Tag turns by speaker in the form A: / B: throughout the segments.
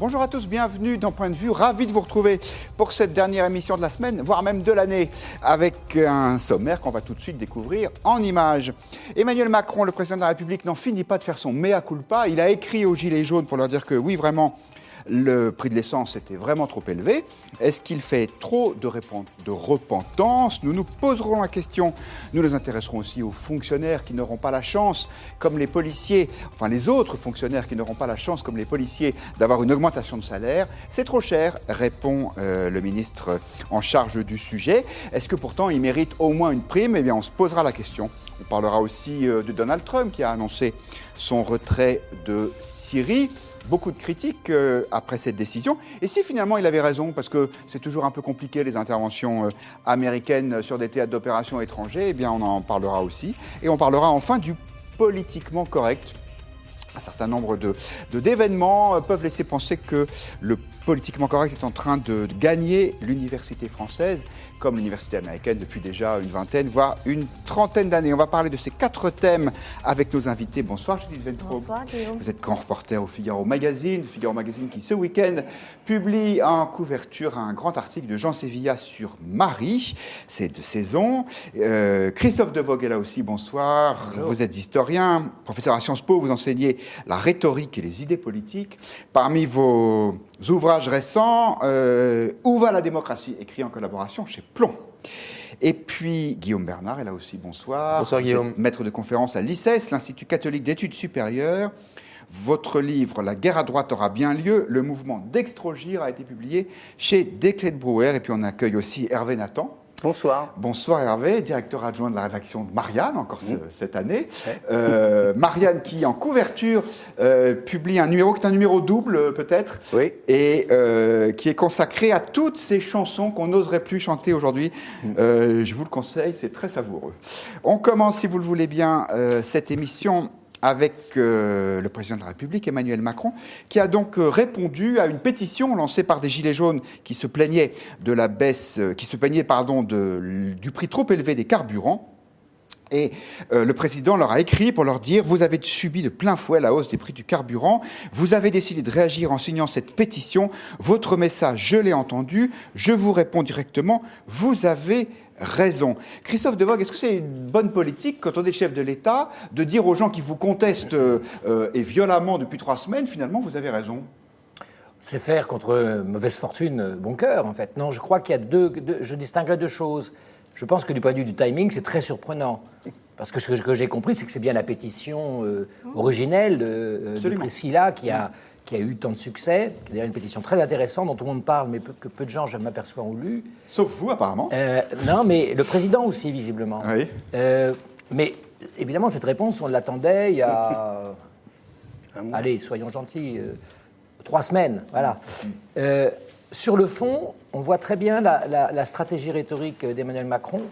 A: Bonjour à tous, bienvenue dans Point de Vue. Ravi de vous retrouver pour cette dernière émission de la semaine, voire même de l'année, avec un sommaire qu'on va tout de suite découvrir en images. Emmanuel Macron, le président de la République, n'en finit pas de faire son mea culpa. Il a écrit aux Gilets jaunes pour leur dire que oui, vraiment, le prix de l'essence était vraiment trop élevé. Est-ce qu'il fait trop de repentance? Nous nous poserons la question. Nous nous intéresserons aussi aux fonctionnaires qui n'auront pas la chance, comme les policiers, enfin les autres fonctionnaires qui n'auront pas la chance, comme les policiers, d'avoir une augmentation de salaire. C'est trop cher, répond le ministre en charge du sujet. Est-ce que pourtant il mérite au moins une prime? Eh bien, on se posera la question. On parlera aussi de Donald Trump qui a annoncé son retrait de Syrie. Beaucoup de critiques après cette décision. Et si finalement il avait raison, parce que c'est toujours un peu compliqué les interventions américaines sur des théâtres d'opérations étrangers, eh bien on en parlera aussi. Et on parlera enfin du politiquement correct. Un certain nombre d'événements peuvent laisser penser que le politiquement correct est en train de gagner l'université française, comme l'université américaine depuis déjà une vingtaine, voire une trentaine d'années. On va parler de ces 4 thèmes avec nos invités. Bonsoir Judith Ventrobe.
B: Bonsoir Guillaume.
A: Vous êtes grand reporter au Figaro Magazine qui ce week-end publie en couverture un grand article de Jean Sévilla sur Marie, c'est de saison. Christophe Devogue est là aussi, bonsoir. Bonjour. Vous êtes historien, professeur à Sciences Po, vous enseignez la rhétorique et les idées politiques. Parmi vos ouvrages récents, Où va la démocratie, écrit en collaboration chez Plomb. Et puis Guillaume Bernard est là aussi, bonsoir.
C: Bonsoir Guillaume.
A: Maître de conférence à l'ICES, l'Institut catholique d'études supérieures. Votre livre « La guerre à droite aura bien lieu », le mouvement d'Extrogir a été publié chez Desclés de Brouwer. Et puis on accueille aussi Hervé Nathan.
D: Bonsoir.
A: Bonsoir Hervé, directeur adjoint de la rédaction de Marianne, encore cette année. Marianne qui, en couverture, publie un numéro qui est un numéro double peut-être,
D: oui.
A: Et qui est consacré à toutes ces chansons qu'on n'oserait plus chanter aujourd'hui. Je vous le conseille, c'est très savoureux. On commence, si vous le voulez bien, cette émission avec le président de la République, Emmanuel Macron, qui a donc répondu à une pétition lancée par des Gilets jaunes qui se plaignaient de la baisse, du prix trop élevé des carburants. Et le président leur a écrit pour leur dire « Vous avez subi de plein fouet la hausse des prix du carburant. Vous avez décidé de réagir en signant cette pétition. Votre message, je l'ai entendu. Je vous réponds directement. Vous avez raison. » Christophe Devogue, est-ce que c'est une bonne politique, quand on est chef de l'État, de dire aux gens qui vous contestent et violemment depuis 3 semaines, finalement, vous avez raison?
C: C'est faire contre mauvaise fortune bon cœur, en fait. Non, je crois qu'il y a je distinguerai 2 choses. Je pense que du point de vue du timing, c'est très surprenant. Parce que ce que j'ai compris, c'est que c'est bien la pétition originelle de Priscilla qui a eu tant de succès. C'est d'ailleurs une pétition très intéressante dont tout le monde parle, mais que peu de gens, je m'aperçois, ont lu.
A: Sauf vous, apparemment.
C: Non, mais le président aussi, visiblement.
A: Oui.
C: Mais évidemment, cette réponse, on l'attendait il y a... allez, soyons gentils, 3 semaines, voilà. Sur le fond, on voit très bien la stratégie rhétorique d'Emmanuel Macron,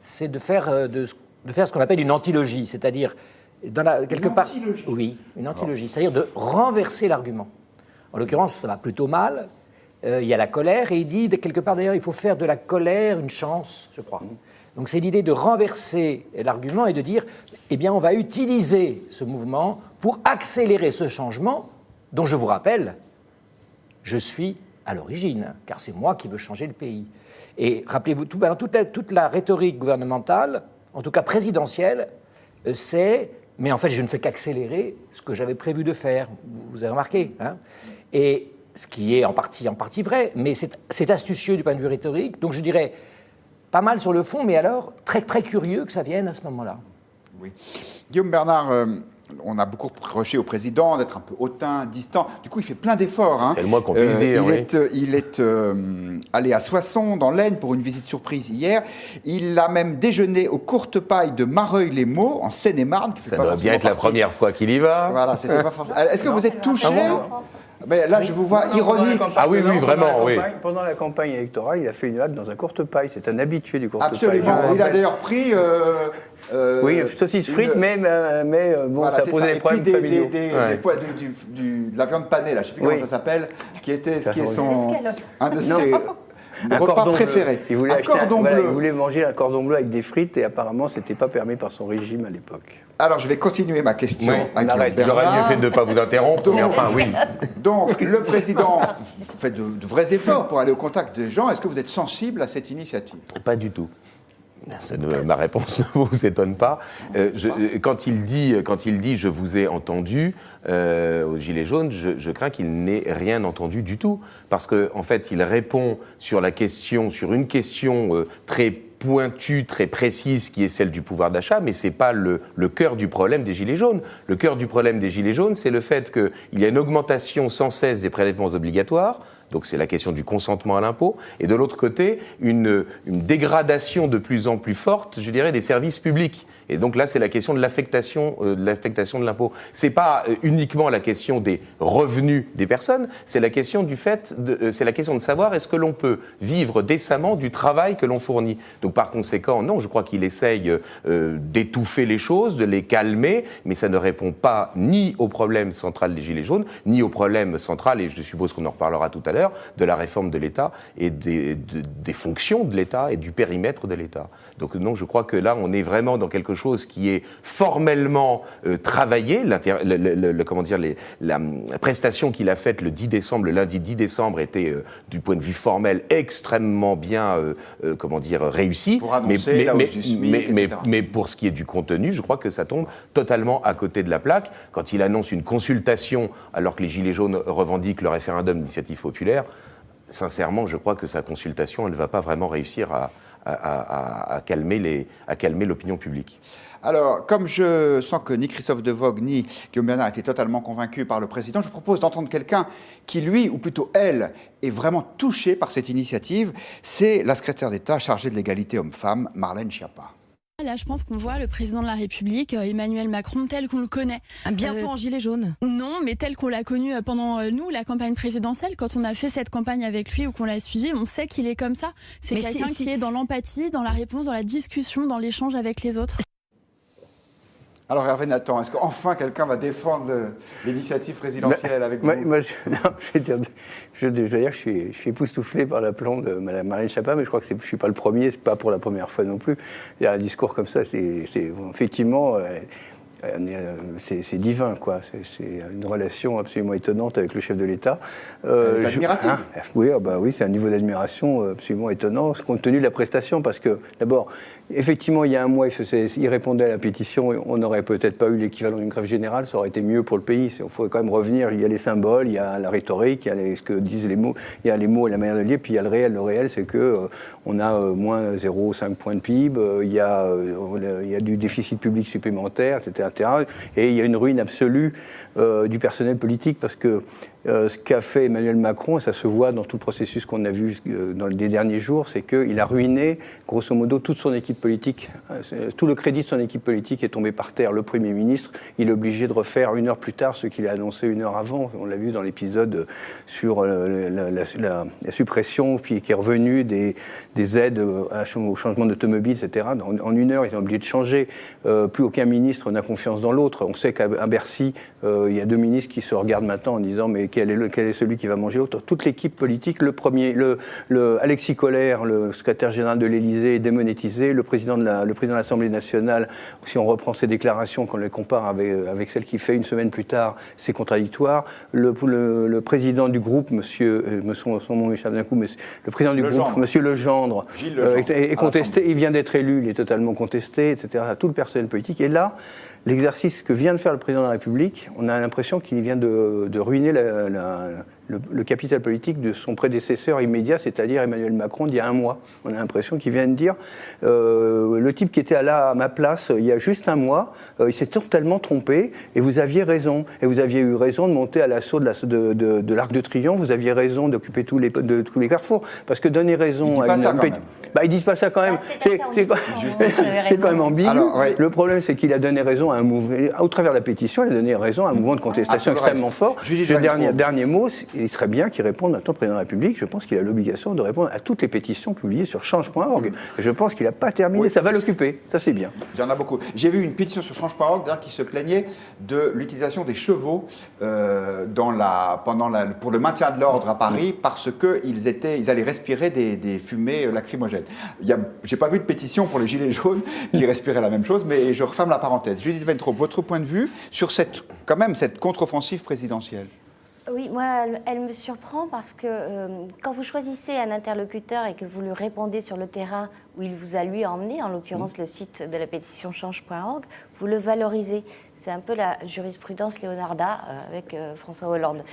C: c'est de faire ce qu'on appelle une antilogie, c'est-à-dire une antilogie, c'est-à-dire de renverser l'argument. En l'occurrence, ça va plutôt mal. Il y a la colère, et il dit quelque part d'ailleurs, il faut faire de la colère une chance, je crois. Donc c'est l'idée de renverser l'argument et de dire, eh bien, on va utiliser ce mouvement pour accélérer ce changement, dont je vous rappelle, je suis à l'origine, car c'est moi qui veux changer le pays. Et rappelez-vous, toute la rhétorique gouvernementale, en tout cas présidentielle, c'est « mais en fait, je ne fais qu'accélérer ce que j'avais prévu de faire ». Vous avez remarqué, hein? Et ce qui est en partie vrai, mais c'est astucieux du point de vue rhétorique. Donc je dirais, pas mal sur le fond, mais alors très, très curieux que ça vienne à ce moment-là.
A: Oui. Guillaume Bernard, on a beaucoup reproché au président d'être un peu hautain, distant. Du coup, il fait plein d'efforts. Hein.
C: C'est le moins qu'on puisse dire.
A: Il est allé à Soissons, dans l'Aisne, pour une visite surprise hier. Il a même déjeuné aux courtes pailles de Mareuil-les-Maux, en Seine-et-Marne.
E: Ça doit bien être la première fois qu'il y va.
A: Voilà, c'était pas forcément. Est-ce que vous êtes touché? Mais là, je vous vois ironique.
E: Ah oui, vraiment, oui.
D: Pendant la campagne électorale, il a fait une halte dans un courte paille. C'est un habitué du courte paille.
A: Absolument. Il a d'ailleurs pris...
D: oui, saucisse frite, mais bon,
A: voilà,
D: ça posait des problèmes familiaux.
A: De la viande panée, là, je ne sais plus comment ça s'appelle, qui est un de ses repas préférés.
D: Il voulait manger un cordon bleu avec des frites et apparemment, ce n'était pas permis par son régime à l'époque.
A: Alors, je vais continuer ma question
E: Ouais,
A: à Guillaume Bernard.
E: J'aurais mieux fait de ne pas vous interrompre, mais enfin, oui.
A: Donc, le président fait de vrais efforts pour aller au contact des gens. Est-ce que vous êtes sensible à cette initiative?
E: Pas du tout. Ma réponse ne vous étonne pas. Quand il dit « je vous ai entendu » aux Gilets jaunes, je crains qu'il n'ait rien entendu du tout. Parce qu'en fait, il répond sur une question très pointue, très précise, qui est celle du pouvoir d'achat, mais ce n'est pas le cœur du problème des Gilets jaunes. Le cœur du problème des Gilets jaunes, c'est le fait qu'il y a une augmentation sans cesse des prélèvements obligatoires. Donc c'est la question du consentement à l'impôt, et de l'autre côté, une dégradation de plus en plus forte, je dirais, des services publics. Et donc là, c'est la question de l'affectation de l'impôt. C'est pas uniquement la question des revenus des personnes, c'est la question c'est la question de savoir est-ce que l'on peut vivre décemment du travail que l'on fournit. Donc par conséquent, non, je crois qu'il essaye d'étouffer les choses, de les calmer, mais ça ne répond pas ni au problème central des Gilets jaunes, ni au problème central, et je suppose qu'on en reparlera tout à l'heure, de la réforme de l'État et des fonctions de l'État et du périmètre de l'État. Donc non, je crois que là, on est vraiment dans quelque chose qui est formellement travaillé. La prestation qu'il a faite le 10 décembre, le lundi 10 décembre, était, du point de vue formel, extrêmement bien réussie.
A: Pour annoncer la hausse du SMIC,
E: mais pour ce qui est du contenu, je crois que ça tombe totalement à côté de la plaque. Quand il annonce une consultation, alors que les Gilets jaunes revendiquent le référendum d'initiative populaire, sincèrement, je crois que sa consultation, elle ne va pas vraiment réussir à calmer l'opinion publique.
A: Alors, comme je sens que ni Christophe Devoogd ni Guillaume Bernard étaient totalement convaincus par le président, je propose d'entendre quelqu'un qui, lui, ou plutôt elle, est vraiment touché par cette initiative. C'est la secrétaire d'État chargée de l'égalité homme-femme, Marlène Schiappa.
B: Là, je pense qu'on voit le président de la République, Emmanuel Macron, tel qu'on le connaît.
F: Bientôt en gilet jaune.
B: Non, mais tel qu'on l'a connu pendant, nous, la campagne présidentielle. Quand on a fait cette campagne avec lui ou qu'on l'a suivi, on sait qu'il est comme ça. C'est quelqu'un qui est dans l'empathie, dans la réponse, dans la discussion, dans l'échange avec les autres.
A: Alors Hervé Nathan, est-ce qu'enfin quelqu'un va défendre l'initiative présidentielle avec vous?
D: Je veux dire que je suis époustouflé par l'aplomb de Mme Marlène Schiappa, mais je crois que je ne suis pas le premier, c'est pas pour la première fois non plus. Il y a un discours comme ça, c'est effectivement... c'est divin, quoi. C'est une relation absolument étonnante avec le chef de l'État.
A: Admiratif.
D: Oui, c'est un niveau d'admiration absolument étonnant, compte tenu de la prestation, parce que, d'abord, effectivement, il y a un mois, il répondait à la pétition, on n'aurait peut-être pas eu l'équivalent d'une grève générale, ça aurait été mieux pour le pays. Il faudrait quand même revenir, il y a les symboles, il y a la rhétorique, il y a ce que disent les mots, il y a les mots et la manière de lire, puis il y a le réel. Le réel, c'est qu'on a moins 0,5 points de PIB, il y a du déficit public supplémentaire, etc. Et il y a une ruine absolue du personnel politique, parce que ce qu'a fait Emmanuel Macron, et ça se voit dans tout le processus qu'on a vu dans les derniers jours, c'est qu'il a ruiné, grosso modo, toute son équipe politique. Tout le crédit de son équipe politique est tombé par terre. Le Premier ministre, il est obligé de refaire 1 heure plus tard ce qu'il a annoncé 1 heure avant. On l'a vu dans l'épisode sur la suppression, puis qui est revenu des aides au changement d'automobile, etc. En 1 heure, ils ont obligé de changer. Plus aucun ministre n'a confiance dans l'autre. On sait qu'à Bercy, il y a 2 ministres qui se regardent maintenant en disant mais quel est celui qui va manger l'autre. Toute l'équipe politique, Alexis Collère, le secrétaire général de l'Élysée, est démonétisé. Le président de l'Assemblée nationale, si on reprend ses déclarations, qu'on les compare avec celles qu'il fait 1 semaine plus tard, c'est contradictoire. Le président du groupe, son nom m'échappe d'un coup, mais le président du groupe, monsieur Legendre, est contesté. Il vient d'être élu, il est totalement contesté, etc. Tout le personnel politique. Et là, l'exercice que vient de faire le président de la République, on a l'impression qu'il vient de ruiner le capital politique de son prédécesseur immédiat, c'est-à-dire Emmanuel Macron, d'il y a 1 mois. On a l'impression qu'il vient de dire le type qui était là à ma place il y a juste 1 mois, il s'est totalement trompé et vous aviez raison. Et vous aviez eu raison de monter à l'assaut de l'Arc de Triomphe, vous aviez raison d'occuper tous les carrefours. Parce que donner raison à une... ils disent pas ça quand même. C'est quand même ambigu. Le problème, c'est qu'il a donné raison à un mouvement, au travers de la pétition, il a donné raison à un mouvement de contestation extrêmement fort. Le dernier mot, il serait bien qu'il réponde maintenant au président de la République. Je pense qu'il a l'obligation de répondre à toutes les pétitions publiées sur change.org. Et je pense qu'il n'a pas terminé, ça va l'occuper, ça c'est bien.
A: Il y en a beaucoup. J'ai vu une pétition sur change.org qui se plaignait de l'utilisation des chevaux pour le maintien de l'ordre à Paris parce qu'ils allaient respirer des fumées lacrymogènes. J'ai pas vu de pétition pour les Gilets jaunes qui respiraient la même chose, mais je referme la parenthèse. Judith Weintraub, votre point de vue sur cette contre-offensive présidentielle?
F: Oui, moi, elle me surprend parce que quand vous choisissez un interlocuteur et que vous lui répondez sur le terrain où il vous a lui emmené, en l'occurrence le site de la pétition change.org, vous le valorisez. C'est un peu la jurisprudence Leonarda avec François Hollande.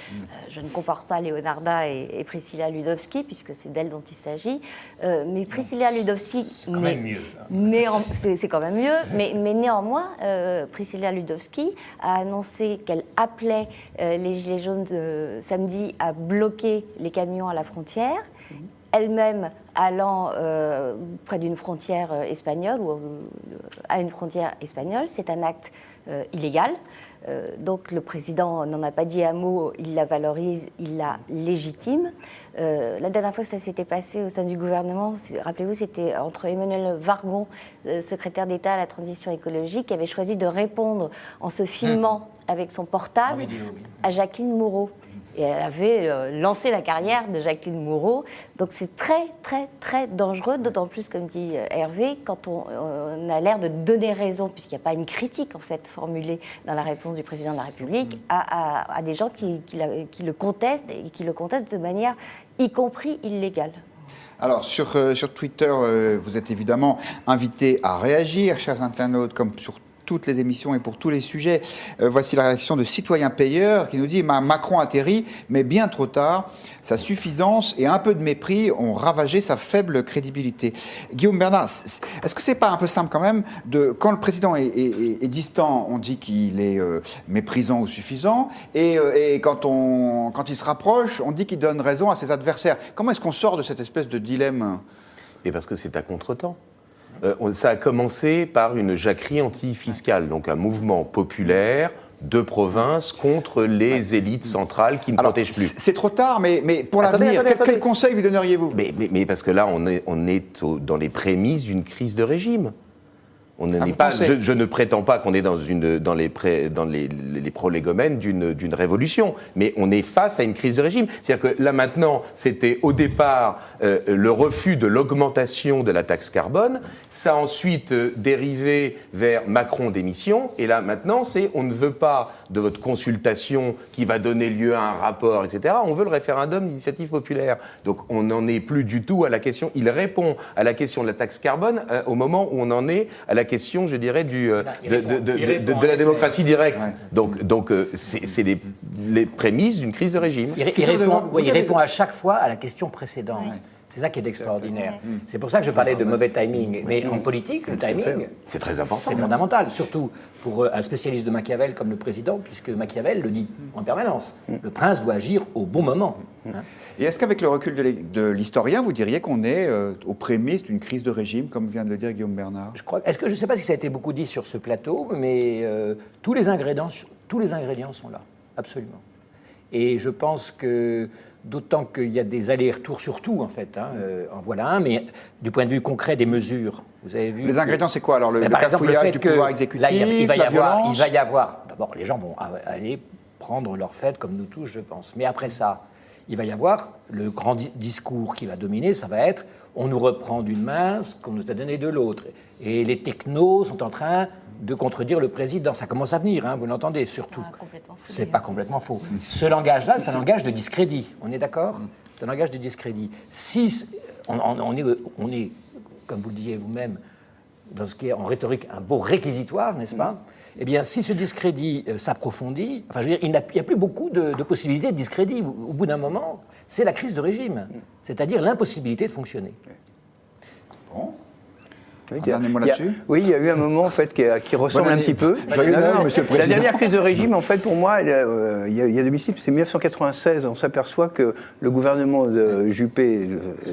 F: Je ne compare pas Leonarda et Priscilla Ludowski, puisque c'est d'elle dont il s'agit. Mais Priscilla Ludowski...
C: C'est quand même mieux.
F: C'est quand même mieux, mais néanmoins, Priscilla Ludowski a annoncé qu'elle appelait les Gilets jaunes samedi à bloquer les camions à la frontière. Elle-même allant près d'une frontière espagnole ou à une frontière espagnole, c'est un acte illégal. Donc le président n'en a pas dit un mot, il la valorise, il la légitime. La dernière fois que ça s'était passé au sein du gouvernement, rappelez-vous, c'était entre Emmanuel Vargon, secrétaire d'État à la transition écologique, qui avait choisi de répondre en se filmant avec son portable à Jacqueline Moreau. Et elle avait lancé la carrière de Jacqueline Moreau. Donc c'est très, très, très dangereux, d'autant plus, comme dit Hervé, quand on a l'air de donner raison, puisqu'il n'y a pas une critique, en fait, formulée dans la réponse du président de la République, à des gens qui le contestent, et qui le contestent de manière, y compris illégale.
A: Alors, sur Twitter, vous êtes évidemment invités à réagir, chers internautes, comme sur toutes les émissions et pour tous les sujets. Voici la réaction de Citoyen Payeur qui nous dit « Macron atterrit, mais bien trop tard. Sa suffisance et un peu de mépris ont ravagé sa faible crédibilité. » Guillaume Bernard, est-ce que c'est pas un peu simple quand même quand le président est distant, on dit qu'il est méprisant ou suffisant, et quand il se rapproche, on dit qu'il donne raison à ses adversaires. Comment est-ce qu'on sort de cette espèce de dilemme?
E: Et parce que c'est à contretemps. Ça a commencé par une jacquerie anti-fiscale, donc un mouvement populaire de province contre les élites centrales qui ne protègent plus.
A: C'est trop tard, mais pour l'avenir, quel conseil lui donneriez-vous?
E: Mais parce que là, on est dans les prémices d'une crise de régime. On n'est pas. Je ne prétends pas qu'on est dans les prolégomènes d'une révolution, mais on est face à une crise de régime. C'est-à-dire que là maintenant, c'était au départ le refus de l'augmentation de la taxe carbone, ça a ensuite dérivé vers Macron démission, et là maintenant, c'est on ne veut pas de votre consultation qui va donner lieu à un rapport, etc. On veut le référendum d'initiative populaire. Donc on n'en est plus du tout à la question. Il répond à la question de la taxe carbone au moment où on en est à la question, je dirais, de la démocratie directe. Ouais. Donc c'est les prémices d'une crise de régime.
C: Il répond à chaque fois à la question précédente. Ouais. C'est ça qui est extraordinaire. Ouais. C'est pour ça que je parlais de mauvais timing. Mais en politique, le timing,
E: c'est très important.
C: C'est fondamental, surtout pour un spécialiste de Machiavel comme le président, puisque Machiavel le dit en permanence. Le prince doit agir au bon moment.
A: Et est-ce qu'avec le recul de l'historien, vous diriez qu'on est aux prémices d'une crise de régime, comme vient de le dire Guillaume Bernard?
C: Je ne sais pas si ça a été beaucoup dit sur ce plateau, mais tous les ingrédients sont là, absolument. Et je pense que, d'autant qu'il y a des allers-retours sur tout, en fait, en voilà un, mais du point de vue concret des mesures, vous avez vu... Les
A: ingrédients, c'est quoi alors? Le cafouillage du pouvoir exécutif, la violence?
C: Il va y avoir... D'abord, les gens vont aller prendre leur fête, comme nous tous, je pense. Mais après ça, il va y avoir le grand discours qui va dominer, ça va être « on nous reprend d'une main ce qu'on nous a donné de l'autre ». Et les technos sont en train de contredire le président. Ça commence à venir, vous l'entendez surtout. C'est pas complètement faux. Ce langage-là, c'est un langage de discrédit. On est d'accord? C'est un langage de discrédit. Si on est, comme vous le disiez vous-même, dans ce qui est en rhétorique un beau réquisitoire, n'est-ce pas? Eh bien, si ce discrédit s'approfondit, enfin, je veux dire, il n'y a plus beaucoup de possibilités de discrédit. Au bout d'un moment, c'est la crise de régime, c'est-à-dire l'impossibilité de fonctionner.
A: Bon. Un dernier mot là-dessus.
D: Oui, il y a eu un moment en fait qui ressemble un petit peu.
A: Joyeux Noël, Monsieur le Président.
D: La dernière crise de régime, en fait, pour moi, il y a des mystiques. C'est 1996. On s'aperçoit que le gouvernement de Juppé,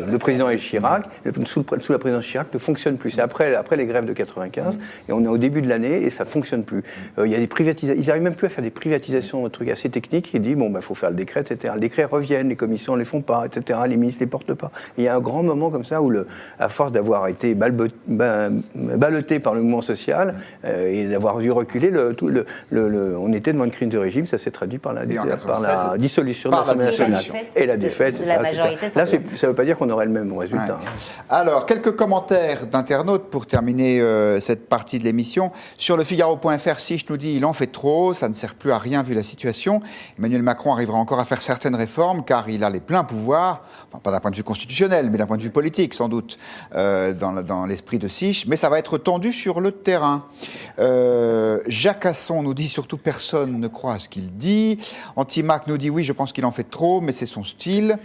D: le président et Chirac, sous la présidence Chirac, ne fonctionne plus. C'est après les grèves de 95, et on est au début de l'année et ça fonctionne plus. Il y a des privatisations. Ils n'arrivent même plus à faire des privatisations, un truc assez technique. Ils disent faut faire le décret, etc. Le décret reviennent, les commissions ne les font pas, etc. Les ministres ne les portent pas. Et il y a un grand moment comme ça où, à force d'avoir été ballotté par le mouvement social et d'avoir dû reculer, on était devant une crise de régime, ça s'est traduit par la dissolution de l'Assemblée nationale. Et la défaite,
F: de la majorité.
D: Là, ça ne veut pas dire qu'on aurait le même résultat.
A: Ouais. Alors, quelques commentaires d'internautes pour terminer cette partie de l'émission. Sur le Figaro.fr, Sich nous dit « Il en fait trop, ça ne sert plus à rien vu la situation. Emmanuel Macron arrivera encore à faire certaines réformes car il a les pleins pouvoirs, enfin pas d'un point de vue constitutionnel, mais d'un point de vue politique sans doute, dans l'esprit de Sich, mais ça va être tendu sur le terrain. » Jacques Asson nous dit « Surtout personne ne croit à ce qu'il dit. » Antimac nous dit « Oui, je pense qu'il en fait trop, mais c'est son style. »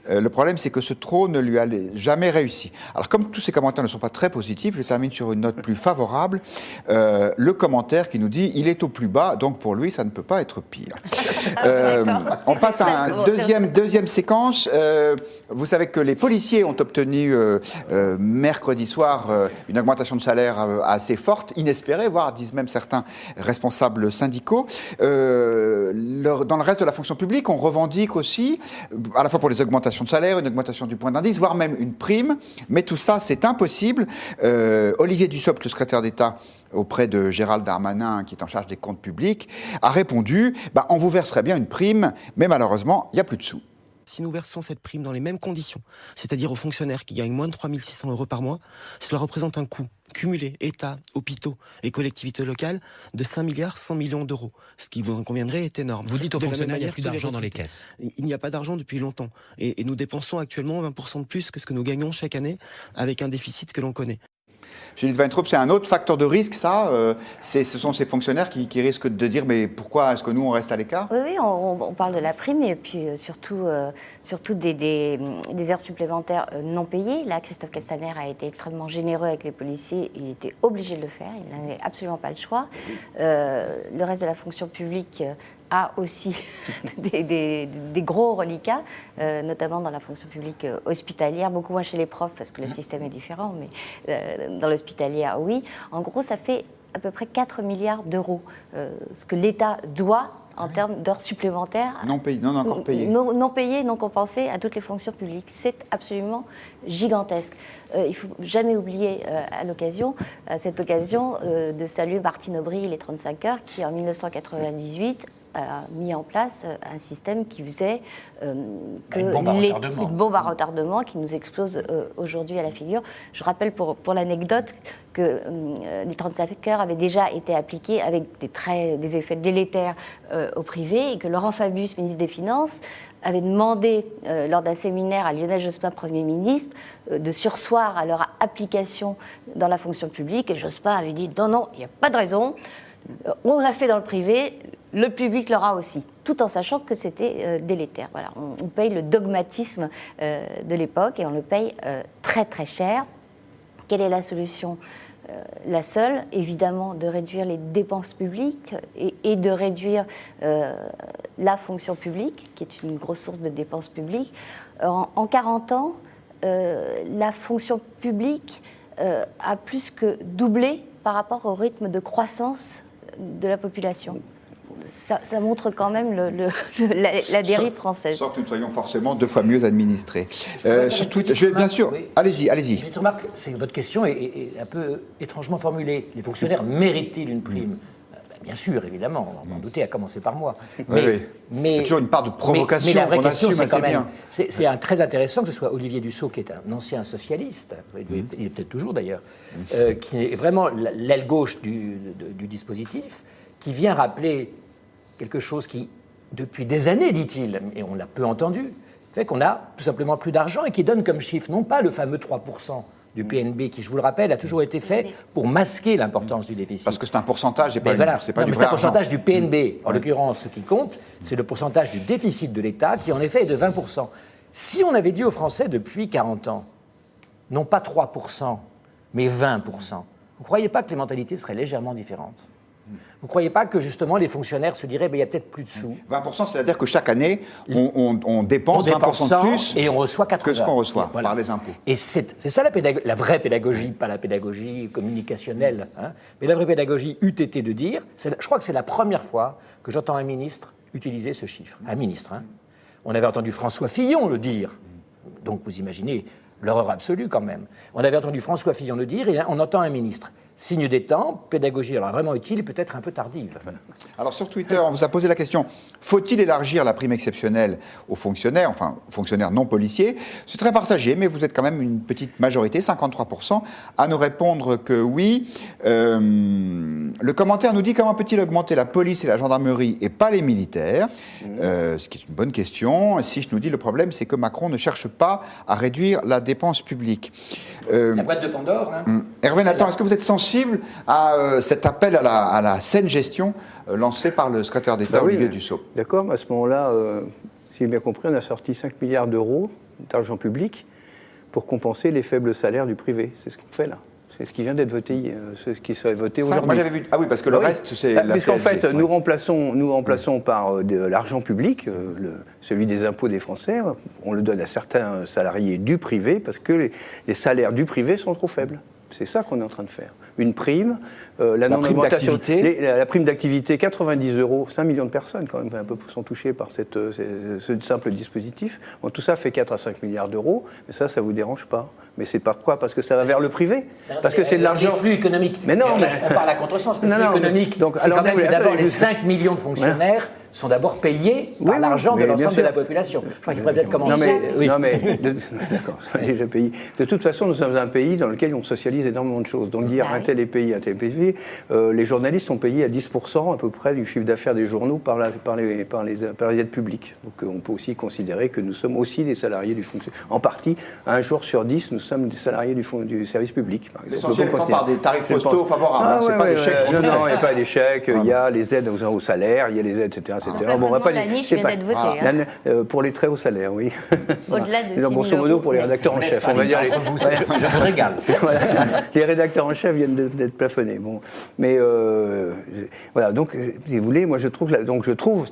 A: Le problème, c'est que ce trop ne lui a jamais réussi. Alors, comme tous ces commentaires ne sont pas très positifs, je termine sur une note plus favorable. Le commentaire qui nous dit « Il est au plus bas, donc pour lui, ça ne peut pas être pire. » On passe à une deuxième séquence. Vous savez que les policiers ont obtenu mercredi soir une augmentation de salaire assez forte, inespérée, voire disent même certains responsables syndicaux. Dans le reste de la fonction publique, on revendique aussi, à la fois pour les augmentations de salaire, une augmentation du point d'indice, voire même une prime. Mais tout ça, c'est impossible. Olivier Dussopt, le secrétaire d'État auprès de Gérald Darmanin, qui est en charge des comptes publics, a répondu « On vous verserait bien une prime, mais malheureusement, il n'y a plus de sous. »
G: Si nous versons cette prime dans les mêmes conditions, c'est-à-dire aux fonctionnaires qui gagnent moins de 3 600 € par mois, cela représente un coût cumulé, État, hôpitaux et collectivités locales, de 5 milliards 100 millions d'euros. Ce qui, vous en conviendrez, est énorme.
H: Vous dites aux fonctionnaires qu'il n'y a plus d'argent dans les caisses.
G: Il n'y a pas d'argent depuis longtemps. Et nous dépensons actuellement 20% de plus que ce que nous gagnons chaque année, avec un déficit que l'on connaît.
A: Judith Weintraub, c'est un autre facteur de risque, ça. Ce sont ces fonctionnaires qui risquent de dire mais pourquoi est-ce que nous on reste à l'écart ?
F: Oui, on parle de la prime et puis surtout des heures supplémentaires non payées. Là, Christophe Castaner a été extrêmement généreux avec les policiers. Il était obligé de le faire. Il n'avait absolument pas le choix. Le reste de la fonction publique a aussi des gros reliquats, notamment dans la fonction publique hospitalière, beaucoup moins chez les profs parce que le système est différent, mais dans l'hospitalière, oui. En gros, ça fait à peu près 4 milliards d'euros, ce que l'État doit en termes d'heures supplémentaires.
A: Non payées, non encore payées.
F: Non payées, non compensées à toutes les fonctions publiques. C'est absolument gigantesque. Il ne faut jamais oublier à cette occasion, de saluer Martine Aubry, les 35 heures, qui en 1998 a mis en place un système qui faisait que
C: une bombe à retardement
F: qui nous explose aujourd'hui à la figure. Je rappelle pour l'anecdote que les 35 heures avaient déjà été appliquées avec des effets délétères au privé et que Laurent Fabius, ministre des Finances, avait demandé lors d'un séminaire à Lionel Jospin, Premier ministre, de surseoir à leur application dans la fonction publique. Et Jospin avait dit non, il n'y a pas de raison. On l'a fait dans le privé, le public l'aura aussi, tout en sachant que c'était délétère. Voilà, on paye le dogmatisme de l'époque et on le paye très très cher. Quelle est la solution ? La seule, évidemment, de réduire les dépenses publiques et de réduire la fonction publique, qui est une grosse source de dépenses publiques. En 40 ans, la fonction publique a plus que doublé par rapport au rythme de croissance de la population. Ça montre quand même la dérive française.
A: Sans que nous soyons forcément 2 fois mieux administrés. Sur Twitter, je vais bien sûr... Oui. Allez-y.
C: Je remarque, votre question est un peu étrangement formulée. Les fonctionnaires méritent-ils une prime ? Bien sûr, évidemment, on va m'en douter, à commencer par moi.
A: Mais il y a toujours une part de provocation
C: mais la vraie
A: qu'on
C: question,
A: assume assez bien.
C: C'est très intéressant que ce soit Olivier Dussopt, qui est un ancien socialiste, il est peut-être toujours d'ailleurs, qui est vraiment l'aile gauche du dispositif, qui vient rappeler quelque chose qui, depuis des années, dit-il, et on l'a peu entendu, fait qu'on a tout simplement plus d'argent et qui donne comme chiffre, non pas le fameux 3% du PNB, qui, je vous le rappelle, a toujours été fait pour masquer l'importance du déficit.
A: Parce que c'est un pourcentage et pas,
C: c'est
A: pas du vrai
C: c'est un pourcentage
A: argent.
C: du PNB. En l'occurrence, ce qui compte, c'est le pourcentage du déficit de l'État, qui en effet est de 20%. Si on avait dit aux Français depuis 40 ans, non pas 3%, mais 20%. Vous ne croyez pas que les mentalités seraient légèrement différentes ? Vous ne croyez pas que justement les fonctionnaires se diraient il y a peut-être plus de sous ?
A: 20%, c'est-à-dire que chaque année, on dépense 20% de plus
C: et on reçoit 80
A: que ce qu'on reçoit par les impôts.
C: Et c'est ça la vraie pédagogie, pas la pédagogie communicationnelle, hein, mais la vraie pédagogie eût été de dire, je crois que c'est la première fois que j'entends un ministre utiliser ce chiffre. Un ministre. Hein. On avait entendu François Fillon le dire. Donc vous imaginez l'horreur absolue quand même. On avait entendu François Fillon le dire et on entend un ministre. Signe des temps, pédagogie alors vraiment utile et peut-être un peu tardive.
A: Alors sur Twitter, on vous a posé la question, faut-il élargir la prime exceptionnelle aux fonctionnaires, enfin aux fonctionnaires non policiers ? C'est très partagé, mais vous êtes quand même une petite majorité, 53%, à nous répondre que oui. Le commentaire nous dit comment peut-il augmenter la police et la gendarmerie et pas les militaires ? Ce qui est une bonne question. Siche nous dit le problème, c'est que Macron ne cherche pas à réduire la dépense publique.
C: La boîte de Pandore. Hein.
A: Hervé Nathan, est-ce que vous êtes sensible à cet appel à la saine gestion lancé par le secrétaire d'État Olivier Dussopt ?
D: D'accord, à ce moment-là, si j'ai bien compris, on a sorti 5 milliards d'euros d'argent public pour compenser les faibles salaires du privé. C'est ce qu'on fait là. C'est ce qui vient d'être voté, ce qui serait voté aujourd'hui.
A: Moi j'avais vu. Ah oui, parce que le reste, c'est la
D: parce qu'en fait,
A: ouais.
D: nous remplaçons par de l'argent public, celui des impôts des Français. On le donne à certains salariés du privé parce que les salaires du privé sont trop faibles. C'est ça qu'on est en train de faire. Une prime, la prime d'activité, 90 €, 5 millions de personnes quand même un peu sont touchées par ce simple dispositif. Bon, tout ça fait 4 à 5 milliards d'euros, mais ça vous dérange pas. Mais c'est par quoi ? Parce que ça va vers le privé. Parce que c'est de l'argent.
C: Les flux économiques.
D: Mais non, mais
C: on parle à contresens. Les flux économiques. Donc, c'est quand même que d'abord les 5 millions de fonctionnaires sont d'abord payés par l'argent de l'ensemble de la population. Je crois qu'il faudrait peut-être commencer.
D: D'accord, ça est déjà payé. De toute façon, nous sommes un pays dans lequel on socialise énormément de choses. Donc dire un tel est payé, un tel est payé. Les journalistes sont payés à 10% à peu près du chiffre d'affaires des journaux par les aides publiques. Donc on peut aussi considérer que nous sommes aussi des salariés du fonctionnement. En partie, un jour sur 10, nous sommes des salariés du service public.
A: L'essentiel étant par des tarifs postaux favorables. C'est pas des chèques.
D: Non, il n'y a pas des chèques. Il y a les aides aux salaires, il y a les aides, etc.
F: Bon, on va pas niche vient d'être votée.
D: Pour les très hauts salaires, oui.
F: Au-delà de 6 000
D: grosso modo, pour les rédacteurs en chef, on va dire.
C: Je me régale.
D: Les rédacteurs en chef viennent d'être plafonnés. Bon, mais voilà. Donc, si vous voulez, moi je trouve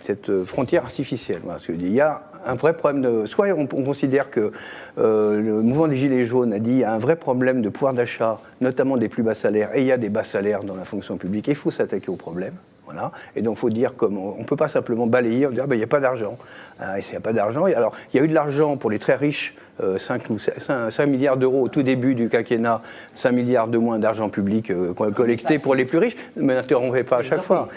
D: cette frontière artificielle. Parce qu'il y a un vrai problème soit on considère que le mouvement des Gilets jaunes a dit qu'il y a un vrai problème de pouvoir d'achat, notamment des plus bas salaires, et il y a des bas salaires dans la fonction publique. Il faut s'attaquer au problème. Voilà. Et donc, il faut dire on ne peut pas simplement balayer, on dire il n'y a pas d'argent. Il n'y a pas d'argent. Alors, il y a eu de l'argent pour les très riches, 5 milliards d'euros au tout début du quinquennat, 5 milliards de moins d'argent public collecté pour les plus riches. Ne m'interrompez pas à chaque fois.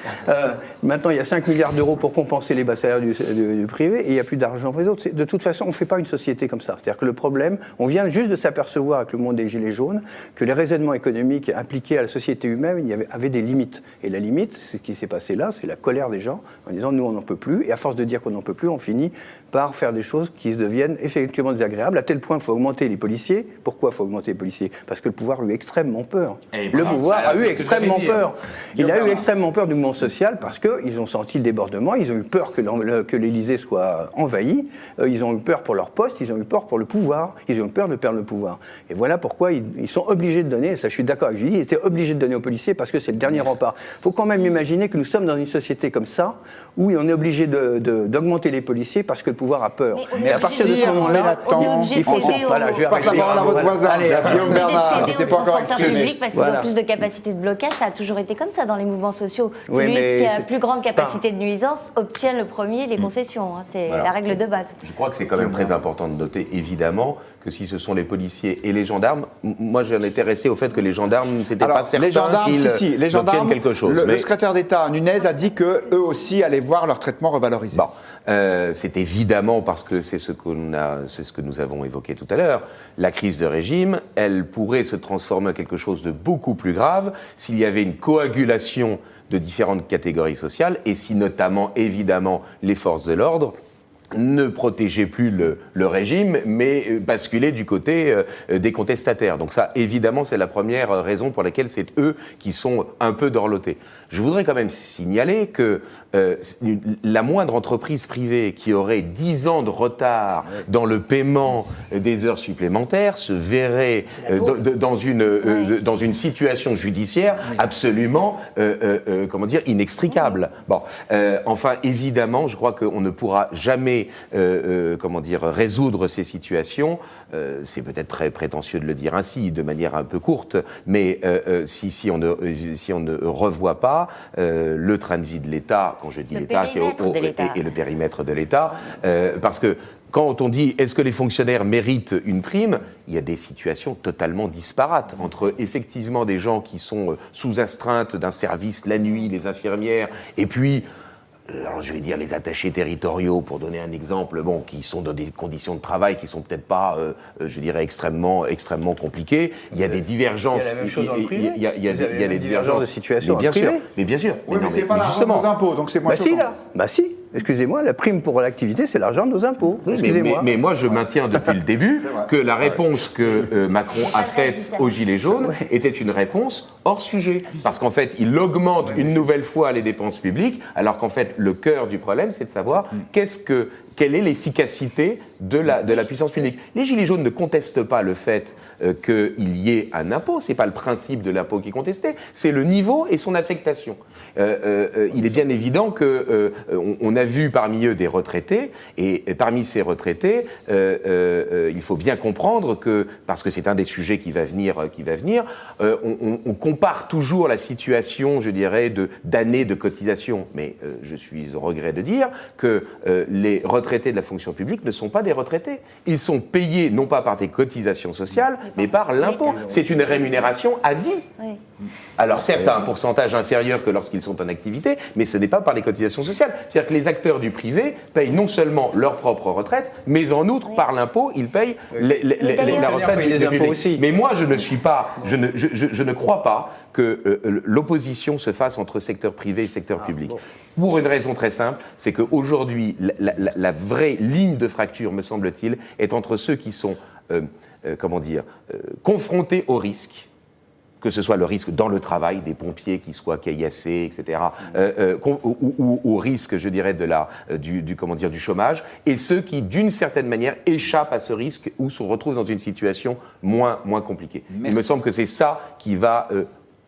D: Maintenant, il y a 5 milliards d'euros pour compenser les bas salaires du privé et il n'y a plus d'argent pour les autres. De toute façon, on ne fait pas une société comme ça. C'est-à-dire que le problème, on vient juste de s'apercevoir avec le monde des Gilets jaunes que les raisonnements économiques appliqués à la société humaine avaient des limites. Et la limite, ce qui s'est passé là, c'est la colère des gens en disant nous, on n'en peut plus. Et à force de dire qu'on n'en peut plus, on finit par faire des choses qui deviennent effectivement désagréables, à tel point qu'il faut augmenter les policiers. Pourquoi il faut augmenter les policiers ? Parce que le pouvoir a eu extrêmement peur. Le pouvoir a eu extrêmement peur. Il a eu extrêmement peur du mouvement social parce qu'ils ont senti le débordement, ils ont eu peur que l'Élysée soit envahi, ils ont eu peur pour leur poste, ils ont eu peur pour le pouvoir, ils ont eu peur de perdre le pouvoir. Et voilà pourquoi ils sont obligés de donner, et ça je suis d'accord avec Julie, ils étaient obligés de donner aux policiers parce que c'est le dernier rempart. Il faut quand même imaginer que nous sommes dans une société comme ça, où on est obligé d'augmenter les policiers parce que le pouvoir a peur.
F: Mais à partir de ce moment-là, il faut
A: je passe la parole à votre voisin, Guillaume Bernard. C'est pas encore exprimé.
F: Parce qu'ils ont plus de capacité de blocage, ça a toujours été comme ça dans les mouvements sociaux. Celui qui a la plus grande capacité de nuisance obtient le premier les concessions. C'est la règle de base.
E: Je crois que c'est quand même très important de noter, évidemment, que si ce sont les policiers et les gendarmes, moi j'en étais resté au fait que les gendarmes, c'était pas certain qu'ils obtiennent quelque chose.
A: Le secrétaire d'État Nunez a dit qu'eux aussi allaient voir leur traitement revalorisé.
E: Bon. C'est évidemment parce que c'est ce que nous avons évoqué tout à l'heure. La crise de régime, elle pourrait se transformer en quelque chose de beaucoup plus grave s'il y avait une coagulation de différentes catégories sociales et si notamment, évidemment, les forces de l'ordre ne protégeait plus le régime, mais basculait du côté des contestataires. Donc ça, évidemment, c'est la première raison pour laquelle c'est eux qui sont un peu dorlotés. Je voudrais quand même signaler que la moindre entreprise privée qui aurait 10 ans de retard dans le paiement des heures supplémentaires se verrait dans une situation judiciaire absolument, inextricable. Bon, enfin, évidemment, je crois qu'on ne pourra jamais résoudre ces situations. C'est peut-être très prétentieux de le dire ainsi, de manière un peu courte, mais si on ne revoit pas le train de vie de l'État, quand je dis l'État, c'est et le périmètre de l'État, parce que quand on dit est-ce que les fonctionnaires méritent une prime, il y a des situations totalement disparates entre effectivement des gens qui sont sous astreinte d'un service la nuit, les infirmières, et puis alors je vais dire les attachés territoriaux, pour donner un exemple, qui sont dans des conditions de travail qui sont peut-être pas, je dirais, extrêmement compliquées. Il y a des divergences.
D: Il y a la même chose dans le privé.
E: Il y a des divergences
D: de situation.
E: Mais bien sûr.
A: Oui, mais c'est pas l'argent de nos impôts, donc c'est moins choquant.
D: Si. Excusez-moi, la prime pour l'activité, c'est l'argent de nos impôts.
E: Oui, mais moi, je maintiens depuis le début que la réponse que Macron a faite aux Gilets jaunes était une réponse hors sujet. Parce qu'en fait, il augmente une nouvelle fois les dépenses publiques, alors qu'en fait, le cœur du problème, c'est de savoir quelle est l'efficacité de la puissance publique. Les Gilets jaunes ne contestent pas le fait qu'il y ait un impôt. C'est pas le principe de l'impôt qui est contesté, c'est le niveau et son affectation. Il est bien évident qu'on a vu parmi eux des retraités, et parmi ces retraités, il faut bien comprendre que, parce que c'est un des sujets qui va venir, on compare toujours la situation, je dirais, d'années de cotisation. Mais je suis au regret de dire que les retraités de la fonction publique ne sont pas des retraités. Ils sont payés non pas par des cotisations sociales, mais par l'impôt. C'est une rémunération à vie.
F: Oui.
E: Alors certes, à un pourcentage inférieur que lorsqu'ils sont en activité, mais ce n'est pas par les cotisations sociales. C'est-à-dire que les acteurs du privé payent non seulement leur propre retraite, mais en outre, par l'impôt, ils payent la retraite des impôts aussi. Mais moi, je ne crois pas que l'opposition se fasse entre secteur privé et secteur public. Bon. Pour une raison très simple, c'est qu'aujourd'hui, la vraie ligne de fracture, me semble-t-il, est entre ceux qui sont, confrontés au risque, que ce soit le risque dans le travail, des pompiers qui soient caillassés, etc., ou au risque, je dirais, du chômage, et ceux qui, d'une certaine manière, échappent à ce risque ou se retrouvent dans une situation moins compliquée. Merci. Il me semble que c'est ça qui va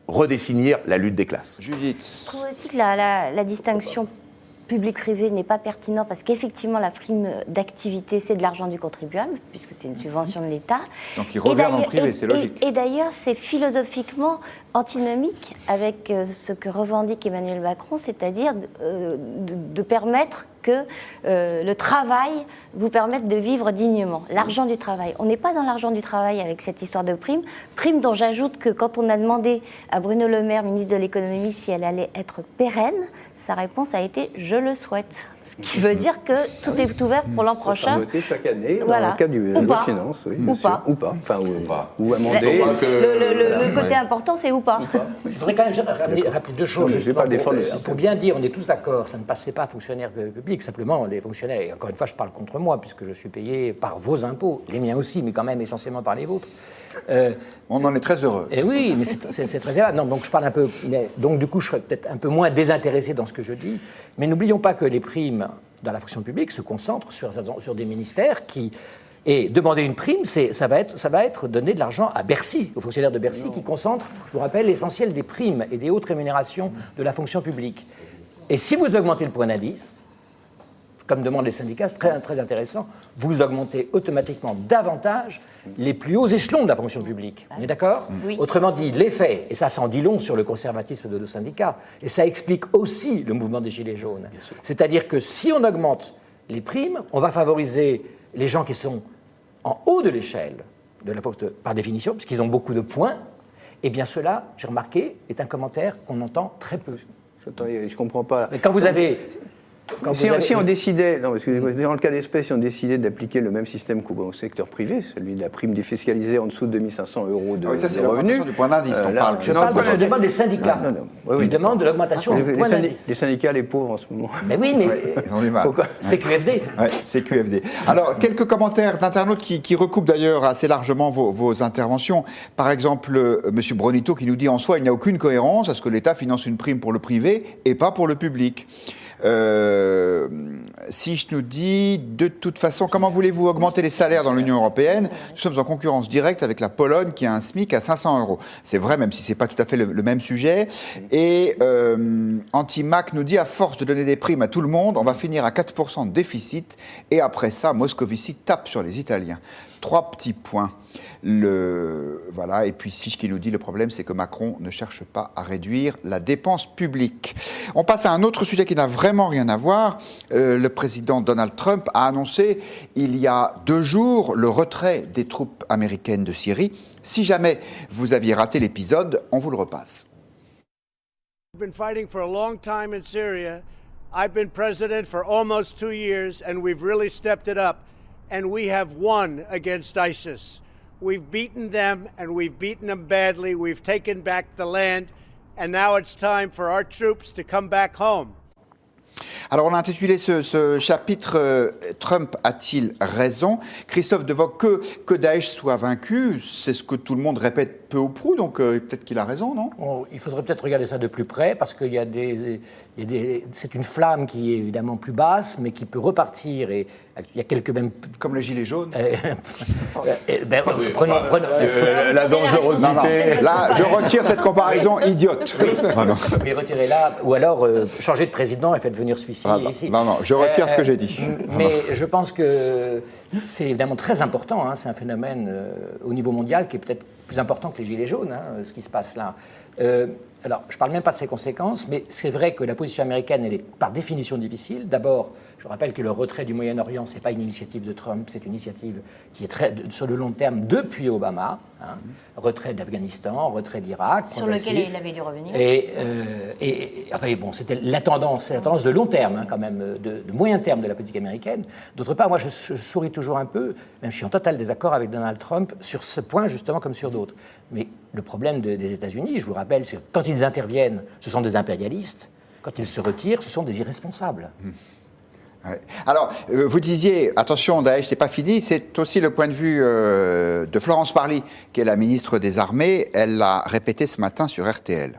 E: redéfinir la lutte des classes.
A: Judith.
F: Je trouve aussi que la distinction public-privé n'est pas pertinent parce qu'effectivement la prime d'activité c'est de l'argent du contribuable puisque c'est une subvention de l'État.
A: Donc il revient dans le privé, c'est logique.
F: Et d'ailleurs c'est philosophiquement antinomique avec ce que revendique Emmanuel Macron, c'est-à-dire de permettre que le travail vous permette de vivre dignement. L'argent du travail. On n'est pas dans l'argent du travail avec cette histoire de prime dont j'ajoute que quand on a demandé à Bruno Le Maire, ministre de l'économie, si elle allait être pérenne, sa réponse a été « je le souhaite ». Ce qui veut dire que tout est ouvert pour l'an prochain.
D: Ça sera voté chaque année dans le cadre du loi de finances. Oui,
F: ou pas.
D: Ou pas. Enfin, ou amendé.
F: Le côté important, c'est ou pas.
C: Je voudrais quand même rappeler deux choses.
D: Je ne vais pas défendre le
C: pour bien dire, on est tous d'accord, ça ne passait pas fonctionnaire public, simplement les fonctionnaires, et encore une fois je parle contre moi, puisque je suis payé par vos impôts, les miens aussi, mais quand même essentiellement par les vôtres.
A: On en est très heureux.
C: Et oui, mais c'est très grave. Non, donc je parle un peu. Donc du coup, je serais peut-être un peu moins désintéressé dans ce que je dis. Mais n'oublions pas que les primes dans la fonction publique se concentrent sur des ministères qui. Et demander une prime, ça va être donner de l'argent à Bercy, aux fonctionnaires de Bercy, qui concentrent, je vous rappelle, l'essentiel des primes et des hautes rémunérations de la fonction publique. Et si vous augmentez le point d'indice, comme demandent les syndicats, c'est très, très intéressant, vous augmentez automatiquement davantage les plus hauts échelons de la fonction publique. On est d'accord ?
F: Oui.
C: Autrement dit, l'effet, et ça s'en dit long sur le conservatisme de nos syndicats, et ça explique aussi le mouvement des Gilets jaunes. C'est-à-dire que si on augmente les primes, on va favoriser les gens qui sont en haut de l'échelle, par définition, puisqu'ils ont beaucoup de points, et bien cela, j'ai remarqué, est un commentaire qu'on entend très peu.
D: Attendez, je ne comprends pas.
C: Mais quand vous avez...
D: Si on décidait, non, excusez-moi, dans le cas d'espèce, si on décidait d'appliquer le même système qu'au secteur privé, celui de la prime défiscalisée en dessous de 2 500 € de,
A: ça, c'est
D: de revenus.
A: du point d'indice dont parle.
C: Je demande des syndicats. Ils demandent de l'augmentation du point d'indice.
D: Les syndicats, les pauvres en ce moment.
C: Mais oui, mais
A: ils ont du mal.
C: C'est QFD.
A: Ouais, c'est QFD. Alors, quelques commentaires d'internautes qui recoupent d'ailleurs assez largement vos interventions. Par exemple, M. Bronito qui nous dit en soi, il n'y a aucune cohérence à ce que l'État finance une prime pour le privé et pas pour le public. Si je nous dis, de toute façon, comment voulez-vous augmenter les salaires dans l'Union européenne? Nous sommes en concurrence directe avec la Pologne qui a un SMIC à 500 €. C'est vrai, même si ce n'est pas tout à fait le même sujet. Et Antimac nous dit, à force de donner des primes à tout le monde, on va finir à 4% de déficit. Et après ça, Moscovici tape sur les Italiens. 3 petits points. Voilà. Et puis Sich qui nous dit le problème, c'est que Macron ne cherche pas à réduire la dépense publique. On passe à un autre sujet qui n'a vraiment rien à voir. Le président Donald Trump a annoncé il y a 2 jours le retrait des troupes américaines de Syrie. Si jamais vous aviez raté l'épisode, on vous le repasse.
I: We've been fighting for a long time in Syria. I've been president for almost 2 years, and we've really stepped it up. And we have won against ISIS. We've beaten them, and we've beaten them badly. We've taken back the land, and now it's time for our troops to come back home.
A: Alors, on a intitulé ce chapitre « Trump a-t-il raison ?» Christophe Devoe, que Daesh soit vaincu, c'est ce que tout le monde répète peu ou prou, donc peut-être qu'il a raison, non?
C: Il faudrait peut-être regarder ça de plus près, parce qu'il y a c'est une flamme qui est évidemment plus basse, mais qui peut repartir, et il y a quelques même...
A: Comme les gilets jaunes.
C: Prenons
E: la dangerosité...
A: Là, je retire cette comparaison idiote.
C: Mais retirez-la, ou alors changez de président et faites venir celui-ci ici.
A: Non, je retire ce que j'ai dit.
C: Mais je pense que c'est évidemment très important, hein, c'est un phénomène au niveau mondial qui est peut-être plus important que les gilets jaunes, hein, ce qui se passe là. Alors, je ne parle même pas de ses conséquences, mais c'est vrai que la position américaine, elle est par définition difficile. D'abord, je rappelle que le retrait du Moyen-Orient, ce n'est pas une initiative de Trump, c'est une initiative qui est sur le long terme depuis Obama. Hein. Retrait d'Afghanistan, retrait d'Irak.
F: Sur lequel il avait dû revenir.
C: Enfin, bon, c'était la tendance de long terme, hein, quand même, de moyen terme de la politique américaine. D'autre part, moi, je souris toujours un peu, même je suis en total désaccord avec Donald Trump sur ce point, justement, comme sur d'autres. Mais le problème des États-Unis, je vous rappelle, c'est que quand ils interviennent, ce sont des impérialistes. Quand ils se retirent, ce sont des irresponsables.
A: Ouais. Alors, vous disiez, attention, Daesh, c'est pas fini. C'est aussi le point de vue de Florence Parly, qui est la ministre des Armées. Elle l'a répété ce matin sur RTL.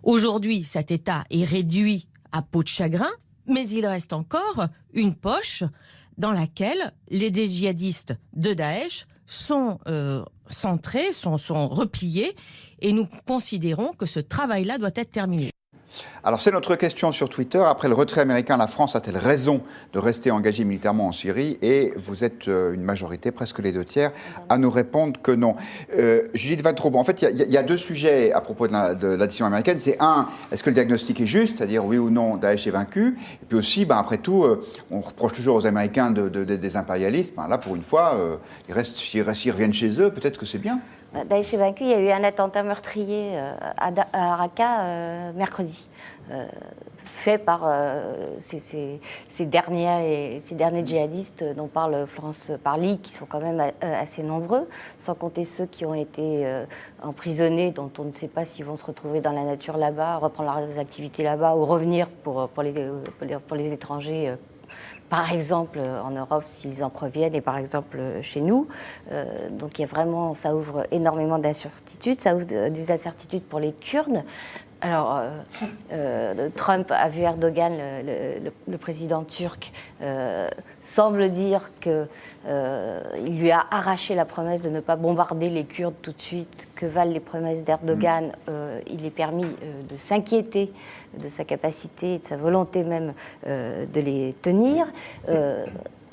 J: Aujourd'hui, cet État est réduit à peau de chagrin, mais il reste encore une poche dans laquelle les djihadistes de Daesh sont centrés, sont repliés, et nous considérons que ce travail-là doit être terminé.
A: Alors, c'est notre question sur Twitter. Après le retrait américain, la France a-t-elle raison de rester engagée militairement en Syrie? Et vous êtes une majorité, presque les 2/3, à nous répondre que non. Judith Van Trobe, en fait, il y a 2 sujets à propos de la décision américaine. C'est un, est-ce que le diagnostic est juste, c'est-à-dire oui ou non, Daesh est vaincu? Et puis aussi, après tout, on reproche toujours aux Américains des impérialistes. Là, pour une fois, s'ils reviennent chez eux, peut-être que c'est bien.
F: Daesh est vaincu. Il y a eu un attentat meurtrier à Raqqa mercredi, fait par ces derniers djihadistes dont parle Florence Parly, qui sont quand même assez nombreux, sans compter ceux qui ont été emprisonnés, dont on ne sait pas s'ils vont se retrouver dans la nature là-bas, reprendre leurs activités là-bas, ou revenir pour les étrangers. Par exemple, en Europe, s'ils en proviennent, et par exemple chez nous. Donc, ça ouvre énormément d'incertitudes. Ça ouvre des incertitudes pour les Kurdes. Alors, Trump a vu Erdogan, le président turc, semble dire qu'il lui a arraché la promesse de ne pas bombarder les Kurdes tout de suite. Que valent les promesses d'Erdogan? Il est permis de s'inquiéter de sa capacité, de sa volonté même de les tenir.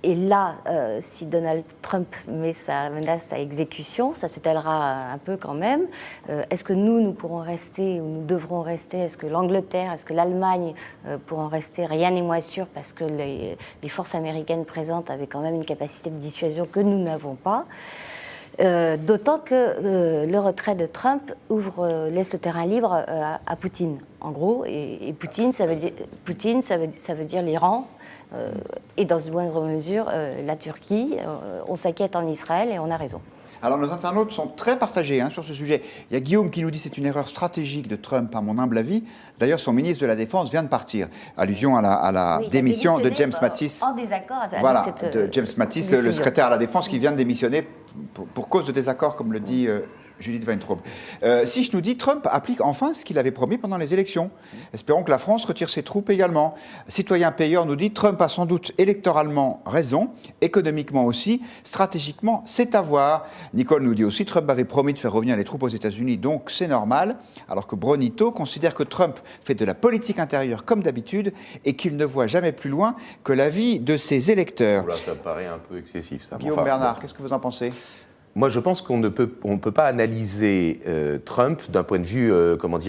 F: Et là, si Donald Trump met sa menace à exécution, ça s'étalera un peu quand même. Est-ce que nous pourrons rester, ou nous devrons rester? Est-ce que l'Angleterre, est-ce que l'Allemagne pourront rester? Rien n'est moins sûr, parce que les forces américaines présentes avaient quand même une capacité de dissuasion que nous n'avons pas. D'autant que le retrait de Trump laisse le terrain libre à Poutine, en gros. Et Poutine, ça veut dire l'Iran. Et dans une moindre mesure, la Turquie. On s'inquiète en Israël et on a raison.
A: Alors nos internautes sont très partagés sur ce sujet. Il y a Guillaume qui nous dit que c'est une erreur stratégique de Trump, à mon humble avis. D'ailleurs, son ministre de la Défense vient de partir. Allusion à la démission de James Mattis.
F: En désaccord avec
A: de James Mattis, le secrétaire à la Défense, qui vient de démissionner pour cause de désaccord, comme le dit Judith Weintraub. Sich nous dit Trump applique enfin ce qu'il avait promis pendant les élections. Espérons que la France retire ses troupes également. Citoyen payeur nous dit Trump a sans doute électoralement raison, économiquement aussi, stratégiquement c'est à voir. Nicole nous dit aussi Trump avait promis de faire revenir les troupes aux États-Unis, donc c'est normal. Alors que Bronito considère que Trump fait de la politique intérieure comme d'habitude et qu'il ne voit jamais plus loin que l'avis de ses électeurs.
E: Là, ça me paraît un peu excessif, ça.
A: Guillaume Bernard, qu'est-ce que vous en pensez ?
E: Moi, je pense qu'on ne peut pas analyser Trump d'un point de vue,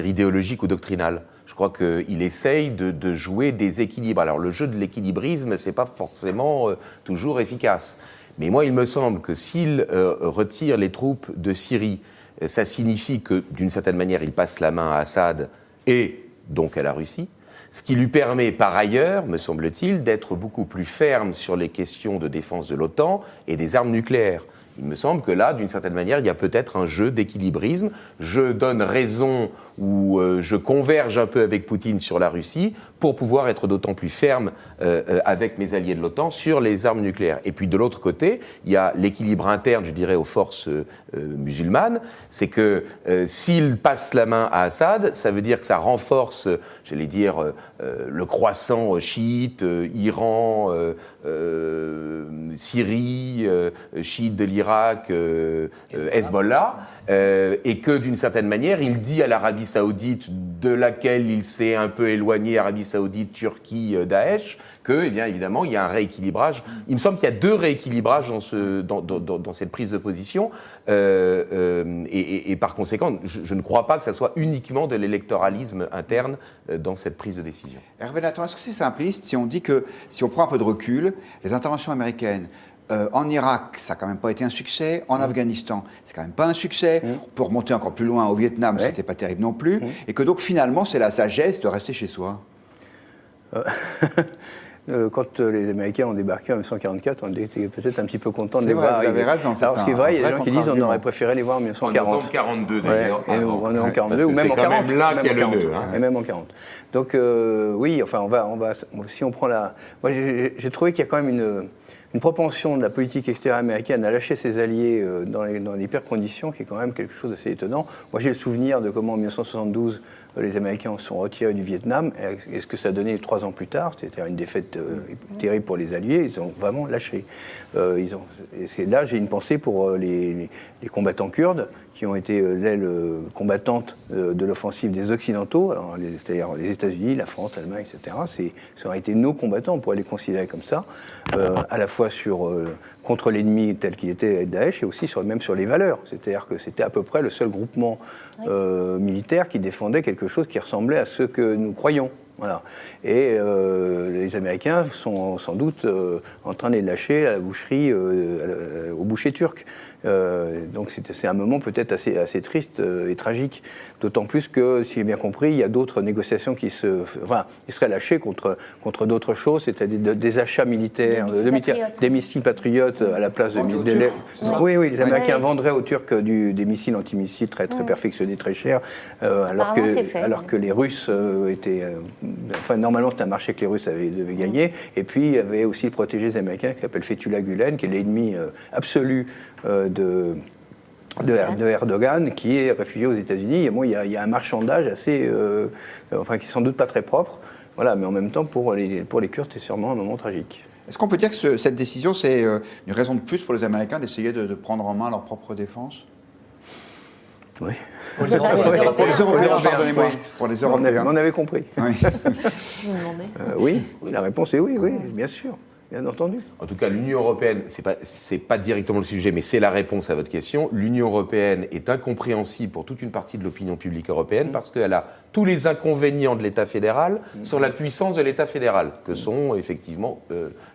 E: idéologique ou doctrinal. Je crois qu'il essaye de jouer des équilibres. Alors, le jeu de l'équilibrisme, c'est pas forcément toujours efficace. Mais moi, il me semble que s'il retire les troupes de Syrie, ça signifie que, d'une certaine manière, il passe la main à Assad et donc à la Russie. Ce qui lui permet, par ailleurs, me semble-t-il, d'être beaucoup plus ferme sur les questions de défense de l'OTAN et des armes nucléaires. Il me semble que là, d'une certaine manière, il y a peut-être un jeu d'équilibrisme. Je donne raison ou je converge un peu avec Poutine sur la Russie pour pouvoir être d'autant plus ferme avec mes alliés de l'OTAN sur les armes nucléaires. Et puis de l'autre côté, il y a l'équilibre interne, je dirais, aux forces musulmanes. C'est que s'il passe la main à Assad, ça veut dire que ça renforce, j'allais dire, le croissant chiite, Iran, Syrie, chiite de l'Irak, Hezbollah, et que d'une certaine manière, il dit à l'Arabie Saoudite, de laquelle il s'est un peu éloigné, Arabie Saoudite, Turquie, Daesh, que, eh bien, évidemment, il y a un rééquilibrage. Il me semble qu'il y a deux rééquilibrages dans cette prise de position, et par conséquent, je ne crois pas que ça soit uniquement de l'électoralisme interne dans cette prise de décision.
A: Hervé Nathan, est-ce que c'est simpliste si on dit que, si on prend un peu de recul, les interventions américaines en Irak, ça n'a quand même pas été un succès. En Afghanistan, c'est quand même pas un succès. On peut remonter encore plus loin au Vietnam, c'était pas terrible non plus. Et que donc finalement, c'est la sagesse de rester chez soi.
D: Quand les Américains ont débarqué en 1944, on était peut-être un petit peu contents de les
A: voir
D: arriver.
A: Vous avez raison.
D: Alors, ce qui est vrai, il y a des gens qui disent qu'on aurait préféré les voir en 1940.
E: En 1942 d'ailleurs.
D: Ouais, en 1942 ou même en 40.
E: C'est quand même là qu'il y a le nœud.
D: Et même en 40. Donc oui, enfin, on va, si on prend la... Moi, j'ai trouvé qu'il y a quand même une propension de la politique extérieure américaine à lâcher ses alliés dans les pires conditions, qui est quand même quelque chose d'assez étonnant. Moi, j'ai le souvenir de comment, en 1972, les Américains se sont retirés du Vietnam, et ce que ça a donné 3 ans plus tard, c'était une défaite terrible pour les Alliés, ils ont vraiment lâché. Et là, j'ai une pensée pour les combattants kurdes, qui ont été l'aile combattante de l'offensive des Occidentaux, c'est-à-dire les États-Unis, la France, l'Allemagne, etc. Ça aurait été nos combattants, on pourrait les considérer comme ça, à la fois contre l'ennemi tel qu'il était Daesh, et aussi même sur les valeurs. C'est-à-dire que c'était à peu près le seul groupement militaire qui défendait quelque chose qui ressemblait à ce que nous croyons. Voilà. Et les Américains sont sans doute en train de les lâcher à la boucherie, au boucher turc. Donc c'est un moment peut-être assez triste et tragique. D'autant plus que, si j'ai bien compris, il y a d'autres négociations ils seraient lâchés contre d'autres choses, c'est-à-dire des achats militaires, des missiles patriotes à la place de... Oui, les Américains vendraient aux Turcs des missiles antimissiles très perfectionnés, très chers, alors que les Russes étaient... normalement, c'était un marché que les Russes devaient gagner. Et puis, il y avait aussi le protégé des Américains qui s'appelle Fethullah Gülen, qui est l'ennemi absolu de Erdogan, qui est réfugié aux États-Unis. Et moi, il y a un marchandage qui est sans doute pas très propre. Voilà, mais en même temps, pour les Kurdes, c'est sûrement un moment tragique.
A: Est-ce qu'on peut dire que cette décision, c'est une raison de plus pour les Américains d'essayer de prendre en main leur propre défense ?
D: Oui.
A: Pour les Européens, pardonnez-moi. Pour les Européens.
D: On avait compris.
A: Oui.
D: Oui, la réponse est oui, bien sûr. Bien entendu.
E: En tout cas, l'Union européenne, c'est pas directement le sujet, mais c'est la réponse à votre question. L'Union européenne est incompréhensible pour toute une partie de l'opinion publique européenne parce qu'elle a tous les inconvénients de l'État fédéral sans la puissance de l'État fédéral, que sont effectivement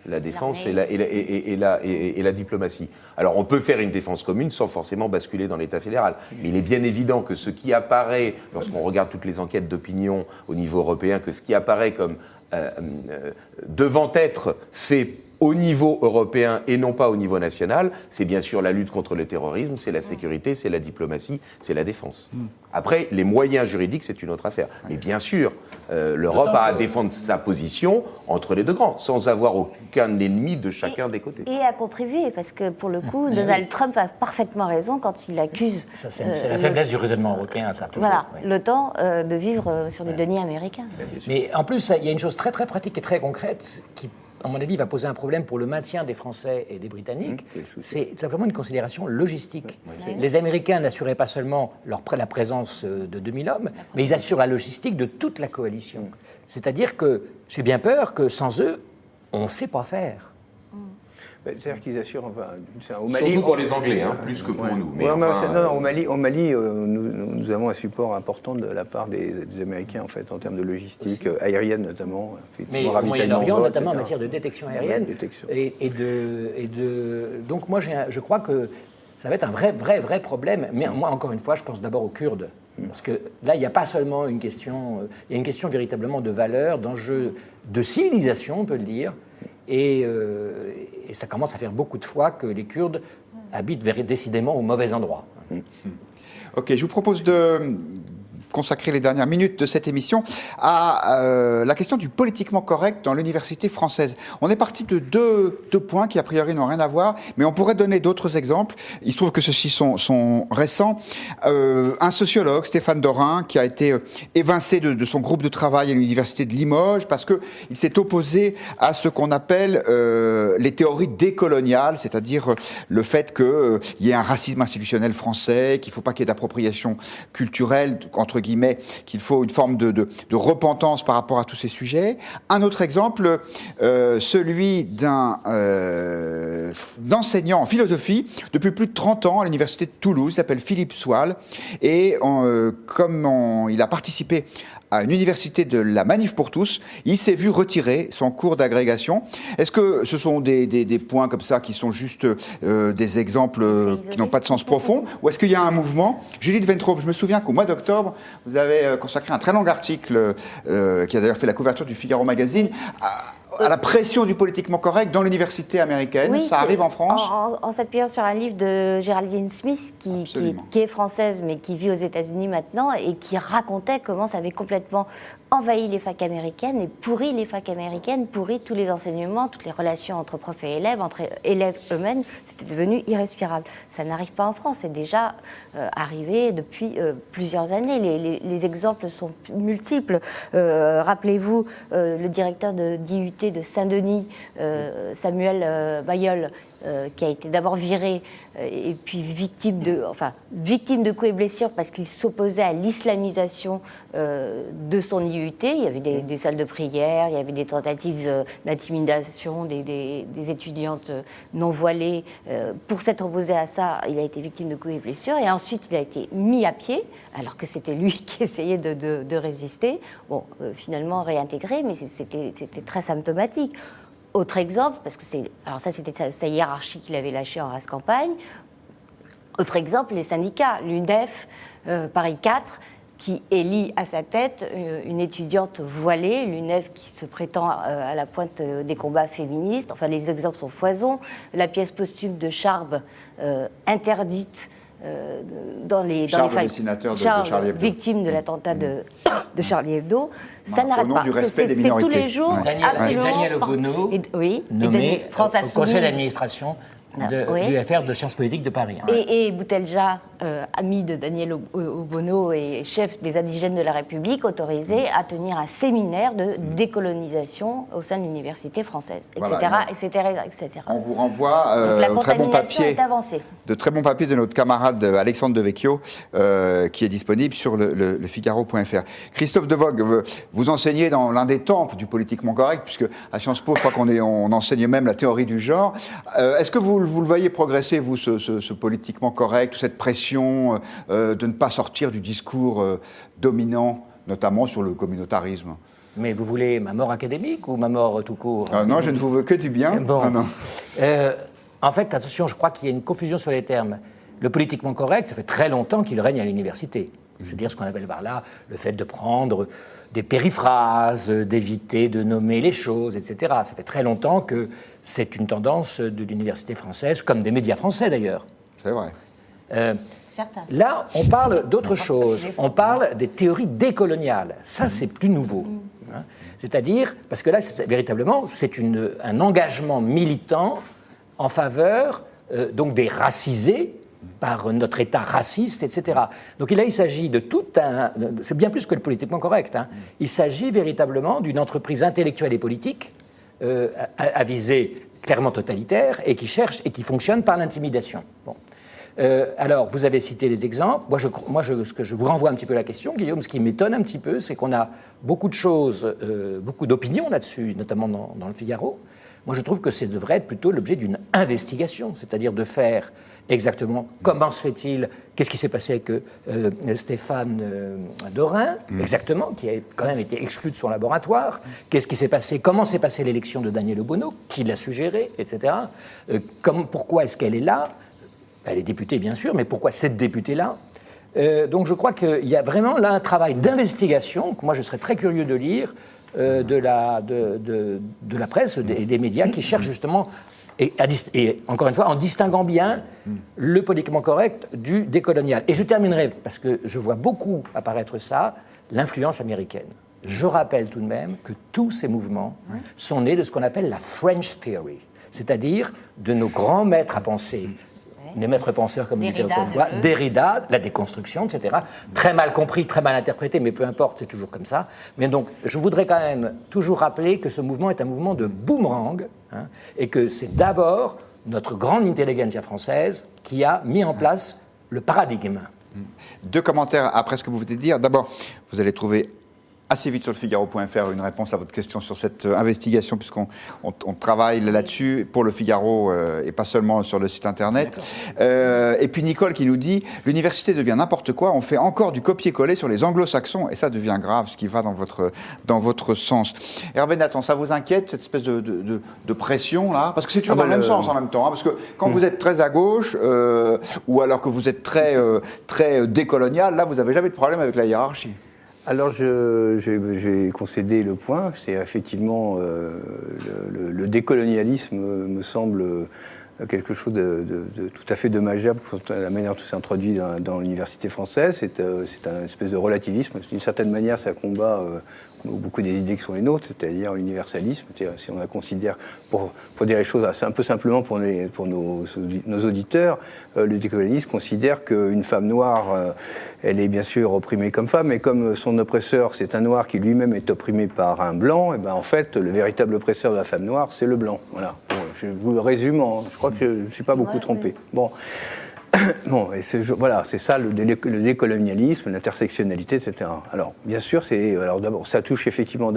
E: la défense et la diplomatie. Alors, on peut faire une défense commune sans forcément basculer dans l'État fédéral. Mais il est bien évident que ce qui apparaît, lorsqu'on regarde toutes les enquêtes d'opinion au niveau européen, que ce qui apparaît comme devant être fait au niveau européen et non pas au niveau national, c'est bien sûr la lutte contre le terrorisme, c'est la sécurité, c'est la diplomatie, c'est la défense. Après, les moyens juridiques, c'est une autre affaire. Mais bien sûr, l'Europe a à défendre sa position entre les deux grands, sans avoir aucun ennemi de chacun des côtés.
F: Et à contribuer, parce que pour le coup, Donald Trump a parfaitement raison quand il accuse...
C: C'est la faiblesse du raisonnement européen, ça, toujours.
F: Voilà, l'OTAN de vivre sur des deniers américains.
C: Mais en plus, il y a une chose très très pratique et très concrète qui, à mon avis, va poser un problème pour le maintien des Français et des Britanniques. C'est simplement une considération logistique. Les Américains n'assuraient pas seulement la présence de 2000 hommes, mais ils assurent la logistique de toute la coalition. C'est-à-dire que j'ai bien peur que sans eux, on ne sait pas faire.
D: C'est-à-dire qu'ils assurent, au Mali...
E: Surtout pour les Anglais, plus que pour nous. Mais
D: au Mali, nous avons un support important de la part des Américains, en fait, en termes de logistique, aérienne notamment.
C: Mais au Moyen-Orient, notamment en matière de détection aérienne. Donc moi, je crois que ça va être un vrai problème. Mais moi, encore une fois, je pense d'abord aux Kurdes. Parce que là, il n'y a pas seulement une question... il y a une question véritablement de valeur, d'enjeu, de civilisation, on peut le dire. Et ça commence à faire beaucoup de fois que les Kurdes habitent décidément au mauvais endroit.
A: Ok, je vous propose de consacrer les dernières minutes de cette émission à la question du politiquement correct dans l'université française. On est parti de deux points qui a priori n'ont rien à voir, mais on pourrait donner d'autres exemples. Il se trouve que ceux-ci sont récents. Un sociologue, Stéphane Dorin, qui a été évincé de son groupe de travail à l'université de Limoges parce qu'il s'est opposé à ce qu'on appelle les théories décoloniales, c'est-à-dire le fait qu'il y ait un racisme institutionnel français, qu'il ne faut pas qu'il y ait d'appropriation culturelle, entre guillemets, qu'il faut une forme de repentance par rapport à tous ces sujets. Un autre exemple, celui d'un enseignant en philosophie depuis plus de 30 ans à l'université de Toulouse, il s'appelle Philippe Soile, et comme il a participé à une université de la Manif pour tous, il s'est vu retirer son cours d'agrégation. Est-ce que ce sont des points comme ça qui sont juste des exemples qui n'ont pas de sens profond, ou est-ce qu'il y a un mouvement? Judith Ventrop, je me souviens qu'au mois d'octobre, vous avez consacré un très long article qui a d'ailleurs fait la couverture du Figaro Magazine à la pression du politiquement correct dans l'université américaine. Oui, ça arrive en France
F: en s'appuyant sur un livre de Géraldine Smith, qui est française, mais qui vit aux États-Unis maintenant, et qui racontait comment ça avait complètement envahi les facs américaines et pourri les facs américaines, pourri tous les enseignements, toutes les relations entre profs et élèves, entre élèves eux-mêmes. C'était devenu irrespirable. Ça n'arrive pas en France, c'est déjà arrivé depuis plusieurs années. Les exemples sont multiples. Rappelez-vous, le directeur d'IUT de Saint-Denis, Samuel Bayol, qui a été d'abord viré et puis victime de coups et blessures parce qu'il s'opposait à l'islamisation de son IUT. Il y avait des salles de prière, il y avait des tentatives d'intimidation des étudiantes non voilées. Pour s'être opposé à ça, il a été victime de coups et blessures, et ensuite il a été mis à pied alors que c'était lui qui essayait de résister. Bon, finalement réintégré, mais c'était très symptomatique. Autre exemple, parce que c'était sa hiérarchie qu'il avait lâchée en race campagne. Autre exemple, les syndicats, l'UNEF, Paris 4, qui élit à sa tête une étudiante voilée, l'UNEF qui se prétend à la pointe des combats féministes. Enfin, les exemples sont foison. La pièce posthume de Charb, interdite dans les failles. Charles, victime de l'attentat de Charlie Hebdo. Ça n'arrête pas. C'est tous les jours.
C: Daniel Obono, nommé au conseil d'administration de l'UFR de Sciences Politiques de Paris.
F: Et Boutelja, ami de Daniel Obono et chef des indigènes de la République, autorisé à tenir un séminaire de décolonisation au sein de l'université française, etc.,
A: Voilà,
F: etc.
A: On vous renvoie
F: la
A: au très bon
F: contamination
A: papier,
F: est avancée.
A: de très bons papiers de notre camarade Alexandre Devecchio, qui est disponible sur le Figaro.fr. Christophe Devogue, vous enseignez dans l'un des temples du politiquement correct, puisque à Sciences Po, je crois on enseigne même la théorie du genre. Est-ce que vous le voyez progresser, vous, ce politiquement correct, cette pression de ne pas sortir du discours dominant, notamment sur le communautarisme?
C: Mais vous voulez ma mort académique ou ma mort tout court?
A: Non, je ne vous veux que du bien.
C: Bon.
A: Non.
C: En fait, attention, je crois qu'il y a une confusion sur les termes. Le politiquement correct, ça fait très longtemps qu'il règne à l'université. C'est-à-dire ce qu'on appelle par là le fait de prendre des périphrases, d'éviter de nommer les choses, etc. Ça fait très longtemps que c'est une tendance de l'université française, comme des médias français d'ailleurs.
A: C'est vrai.
C: Là, on parle d'autre chose. On parle des théories décoloniales. Ça, c'est plus nouveau. Hein. C'est-à-dire, parce que là, véritablement, c'est un engagement militant en faveur donc des racisés par notre État raciste, etc. Donc là, il s'agit de tout un... C'est bien plus que le politiquement correct. Hein. Il s'agit véritablement d'une entreprise intellectuelle et politique à visée clairement totalitaire et qui cherche et qui fonctionne par l'intimidation. Bon. Alors, vous avez cité les exemples. Je vous renvoie un petit peu la question, Guillaume. Ce qui m'étonne un petit peu, c'est qu'on a beaucoup de choses, beaucoup d'opinions là-dessus, notamment dans le Figaro. Moi, je trouve que ça devrait être plutôt l'objet d'une investigation, c'est-à-dire de faire exactement comment se fait-il, qu'est-ce qui s'est passé avec Stéphane Dorin, exactement, qui a quand même été exclu de son laboratoire, qu'est-ce qui s'est passé, comment s'est passée l'élection de Daniel Obono, qui l'a suggéré, etc. Pourquoi est-ce qu'elle est là? Elle est députée, bien sûr, mais pourquoi cette députée-là? Donc je crois qu'il y a vraiment là un travail d'investigation, que moi je serais très curieux de lire, de la presse et des médias qui cherchent justement, et encore une fois, en distinguant bien le politiquement correct du décolonial. Et je terminerai, parce que je vois beaucoup apparaître ça, l'influence américaine. Je rappelle tout de même que tous ces mouvements sont nés de ce qu'on appelle la French Theory, c'est-à-dire de nos grands maîtres à penser. Les maîtres penseurs, comme disait autrefois, Derrida, la déconstruction, etc. Très mal compris, très mal interprété, mais peu importe, c'est toujours comme ça. Mais donc, je voudrais quand même toujours rappeler que ce mouvement est un mouvement de boomerang, hein, et que c'est d'abord notre grande intelligentsia française qui a mis en place le paradigme.
A: 2 commentaires après ce que vous venez de dire. D'abord, vous allez trouver assez vite sur le Figaro.fr une réponse à votre question sur cette investigation, puisqu'on travaille là-dessus pour le Figaro et pas seulement sur le site internet. Et puis Nicole qui nous dit « L'université devient n'importe quoi, on fait encore du copier-coller sur les anglo-saxons et ça devient grave, ce qui va dans votre sens. » Hervé Nathan, ça vous inquiète, cette espèce de pression là? Parce que c'est toujours dans le même sens en même temps. Hein, parce que quand vous êtes très à gauche ou alors que vous êtes très décolonial, là vous n'avez jamais de problème avec la hiérarchie.
D: Alors, j'ai concédé le point. C'est effectivement le décolonialisme me semble quelque chose de tout à fait dommageable pour la manière dont c'est introduit dans l'université française. C'est un espèce de relativisme. D'une certaine manière, ça combat beaucoup des idées qui sont les nôtres, c'est-à-dire l'universalisme. Si on la considère, pour dire les choses un peu simplement pour nos auditeurs, le décolonialisme considère qu'une femme noire, elle est bien sûr opprimée comme femme, mais comme son oppresseur, c'est un noir qui lui-même est opprimé par un blanc, et ben en fait, le véritable oppresseur de la femme noire, c'est le blanc. Voilà. Bon, je vous le résume, je crois que je ne suis pas beaucoup trompé. Bon. Bon, et c'est ça le décolonialisme, l'intersectionnalité, etc. Alors, bien sûr, d'abord, ça touche effectivement,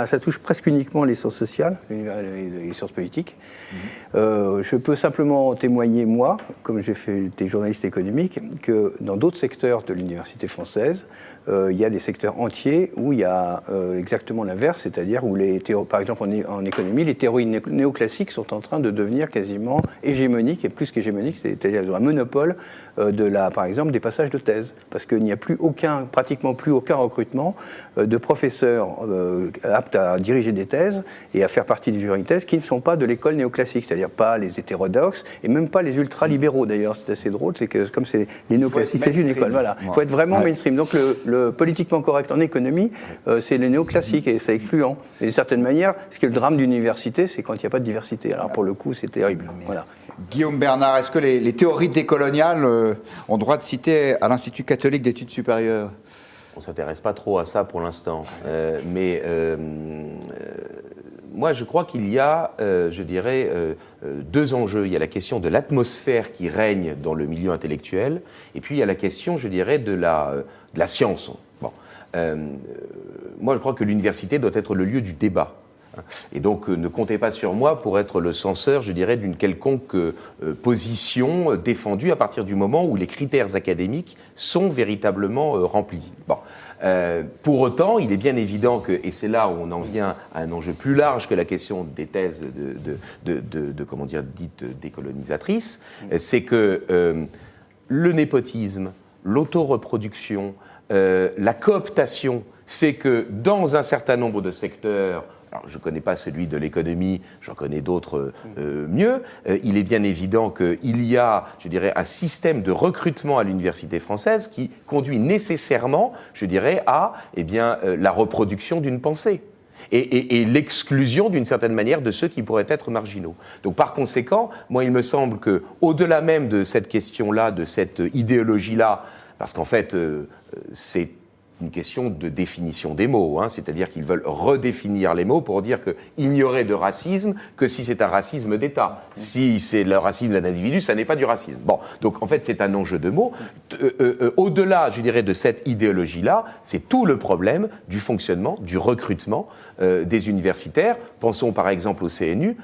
D: ça touche presque uniquement les sciences sociales, les sciences politiques. Je peux simplement témoigner, moi, comme j'ai été journaliste économique, que dans d'autres secteurs de l'université française, il y a des secteurs entiers où il y a exactement l'inverse, c'est-à-dire où par exemple en économie, les théories néoclassiques sont en train de devenir quasiment hégémoniques, et plus qu'hégémoniques, c'est-à-dire un monopole par exemple, des passages de thèse, parce qu'il n'y a pratiquement plus aucun recrutement de professeurs aptes à diriger des thèses et à faire partie des jurys de thèse qui ne sont pas de l'école néoclassique, c'est-à-dire pas les hétérodoxes et même pas les ultra-libéraux d'ailleurs. C'est assez drôle, c'est que comme c'est les néoclassiques, c'est une école, voilà. Il faut être vraiment mainstream. Donc le politiquement correct en économie, c'est les néoclassiques et c'est excluant. Et d'une certaine manière, ce qui est le drame d'une université, c'est quand il n'y a pas de diversité. Alors pour le coup, c'est terrible. Voilà.
A: Guillaume Bernard, est-ce que les théories décoloniales ont droit de citer à l'Institut catholique d'études supérieures?
E: On ne s'intéresse pas trop à ça pour l'instant. Mais moi, je crois qu'il y a, je dirais, deux enjeux. Il y a la question de l'atmosphère qui règne dans le milieu intellectuel, et puis il y a la question, je dirais, de la science. Bon. Moi, je crois que l'université doit être le lieu du débat. Et donc, ne comptez pas sur moi pour être le censeur, je dirais, d'une quelconque position défendue à partir du moment où les critères académiques sont véritablement remplis. Bon. Pour autant, il est bien évident que, et c'est là où on en vient à un enjeu plus large que la question des thèses comment dire, dites décolonisatrices, c'est que le népotisme, l'autoreproduction, la cooptation fait que dans un certain nombre de secteurs, alors je ne connais pas celui de l'économie, j'en connais d'autres mieux, il est bien évident qu'il y a, je dirais, un système de recrutement à l'université française qui conduit nécessairement, je dirais, à la reproduction d'une pensée. Et l'exclusion, d'une certaine manière, de ceux qui pourraient être marginaux. Donc, par conséquent, moi, il me semble qu'au-delà même de cette question-là, de cette idéologie-là, parce qu'en fait, c'est une question de définition des mots, hein, c'est-à-dire qu'ils veulent redéfinir les mots pour dire qu'il n'y aurait de racisme que si c'est un racisme d'État. Si c'est le racisme d'un individu, ça n'est pas du racisme. Bon, donc en fait c'est un enjeu de mots. Au-delà, je dirais, de cette idéologie-là, c'est tout le problème du fonctionnement, du recrutement des universitaires. Pensons par exemple au CNU,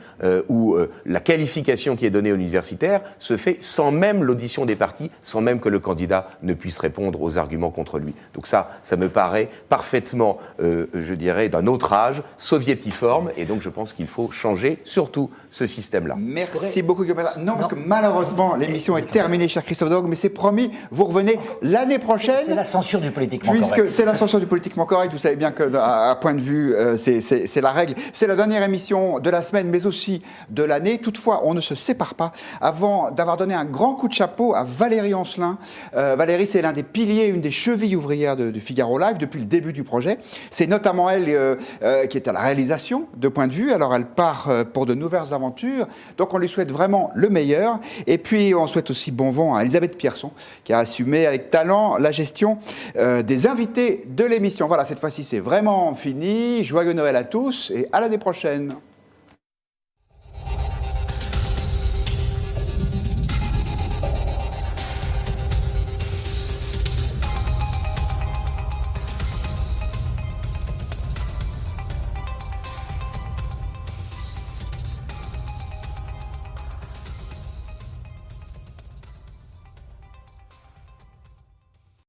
E: où la qualification qui est donnée aux universitaires se fait sans même l'audition des partis, sans même que le candidat ne puisse répondre aux arguments contre lui. Donc ça me paraît parfaitement, je dirais, d'un autre âge, soviétiforme, et donc je pense qu'il faut changer surtout ce système-là.
A: Merci beaucoup, Guillaume Bernard. Non, parce que malheureusement, l'émission est terminée, cher Christophe Dorg, mais c'est promis, vous revenez l'année prochaine.
C: C'est la censure du politiquement correct.
A: Puisque c'est la censure du politiquement correct, vous savez bien qu'à point de vue, c'est la règle. C'est la dernière émission de la semaine, mais aussi de l'année. Toutefois, on ne se sépare pas avant d'avoir donné un grand coup de chapeau à Valérie Ancelin. Valérie, c'est l'un des piliers, une des chevilles ouvrières du Figaro Live depuis le début du projet. C'est notamment elle qui est à la réalisation de Point de Vue. Alors, elle part pour de nouvelles aventures. Donc, on lui souhaite vraiment le meilleur. Et puis, on souhaite aussi bon vent à Elisabeth Pierson, qui a assumé avec talent la gestion des invités de l'émission. Voilà, cette fois-ci, c'est vraiment fini. Joyeux Noël à tous et à l'année prochaine.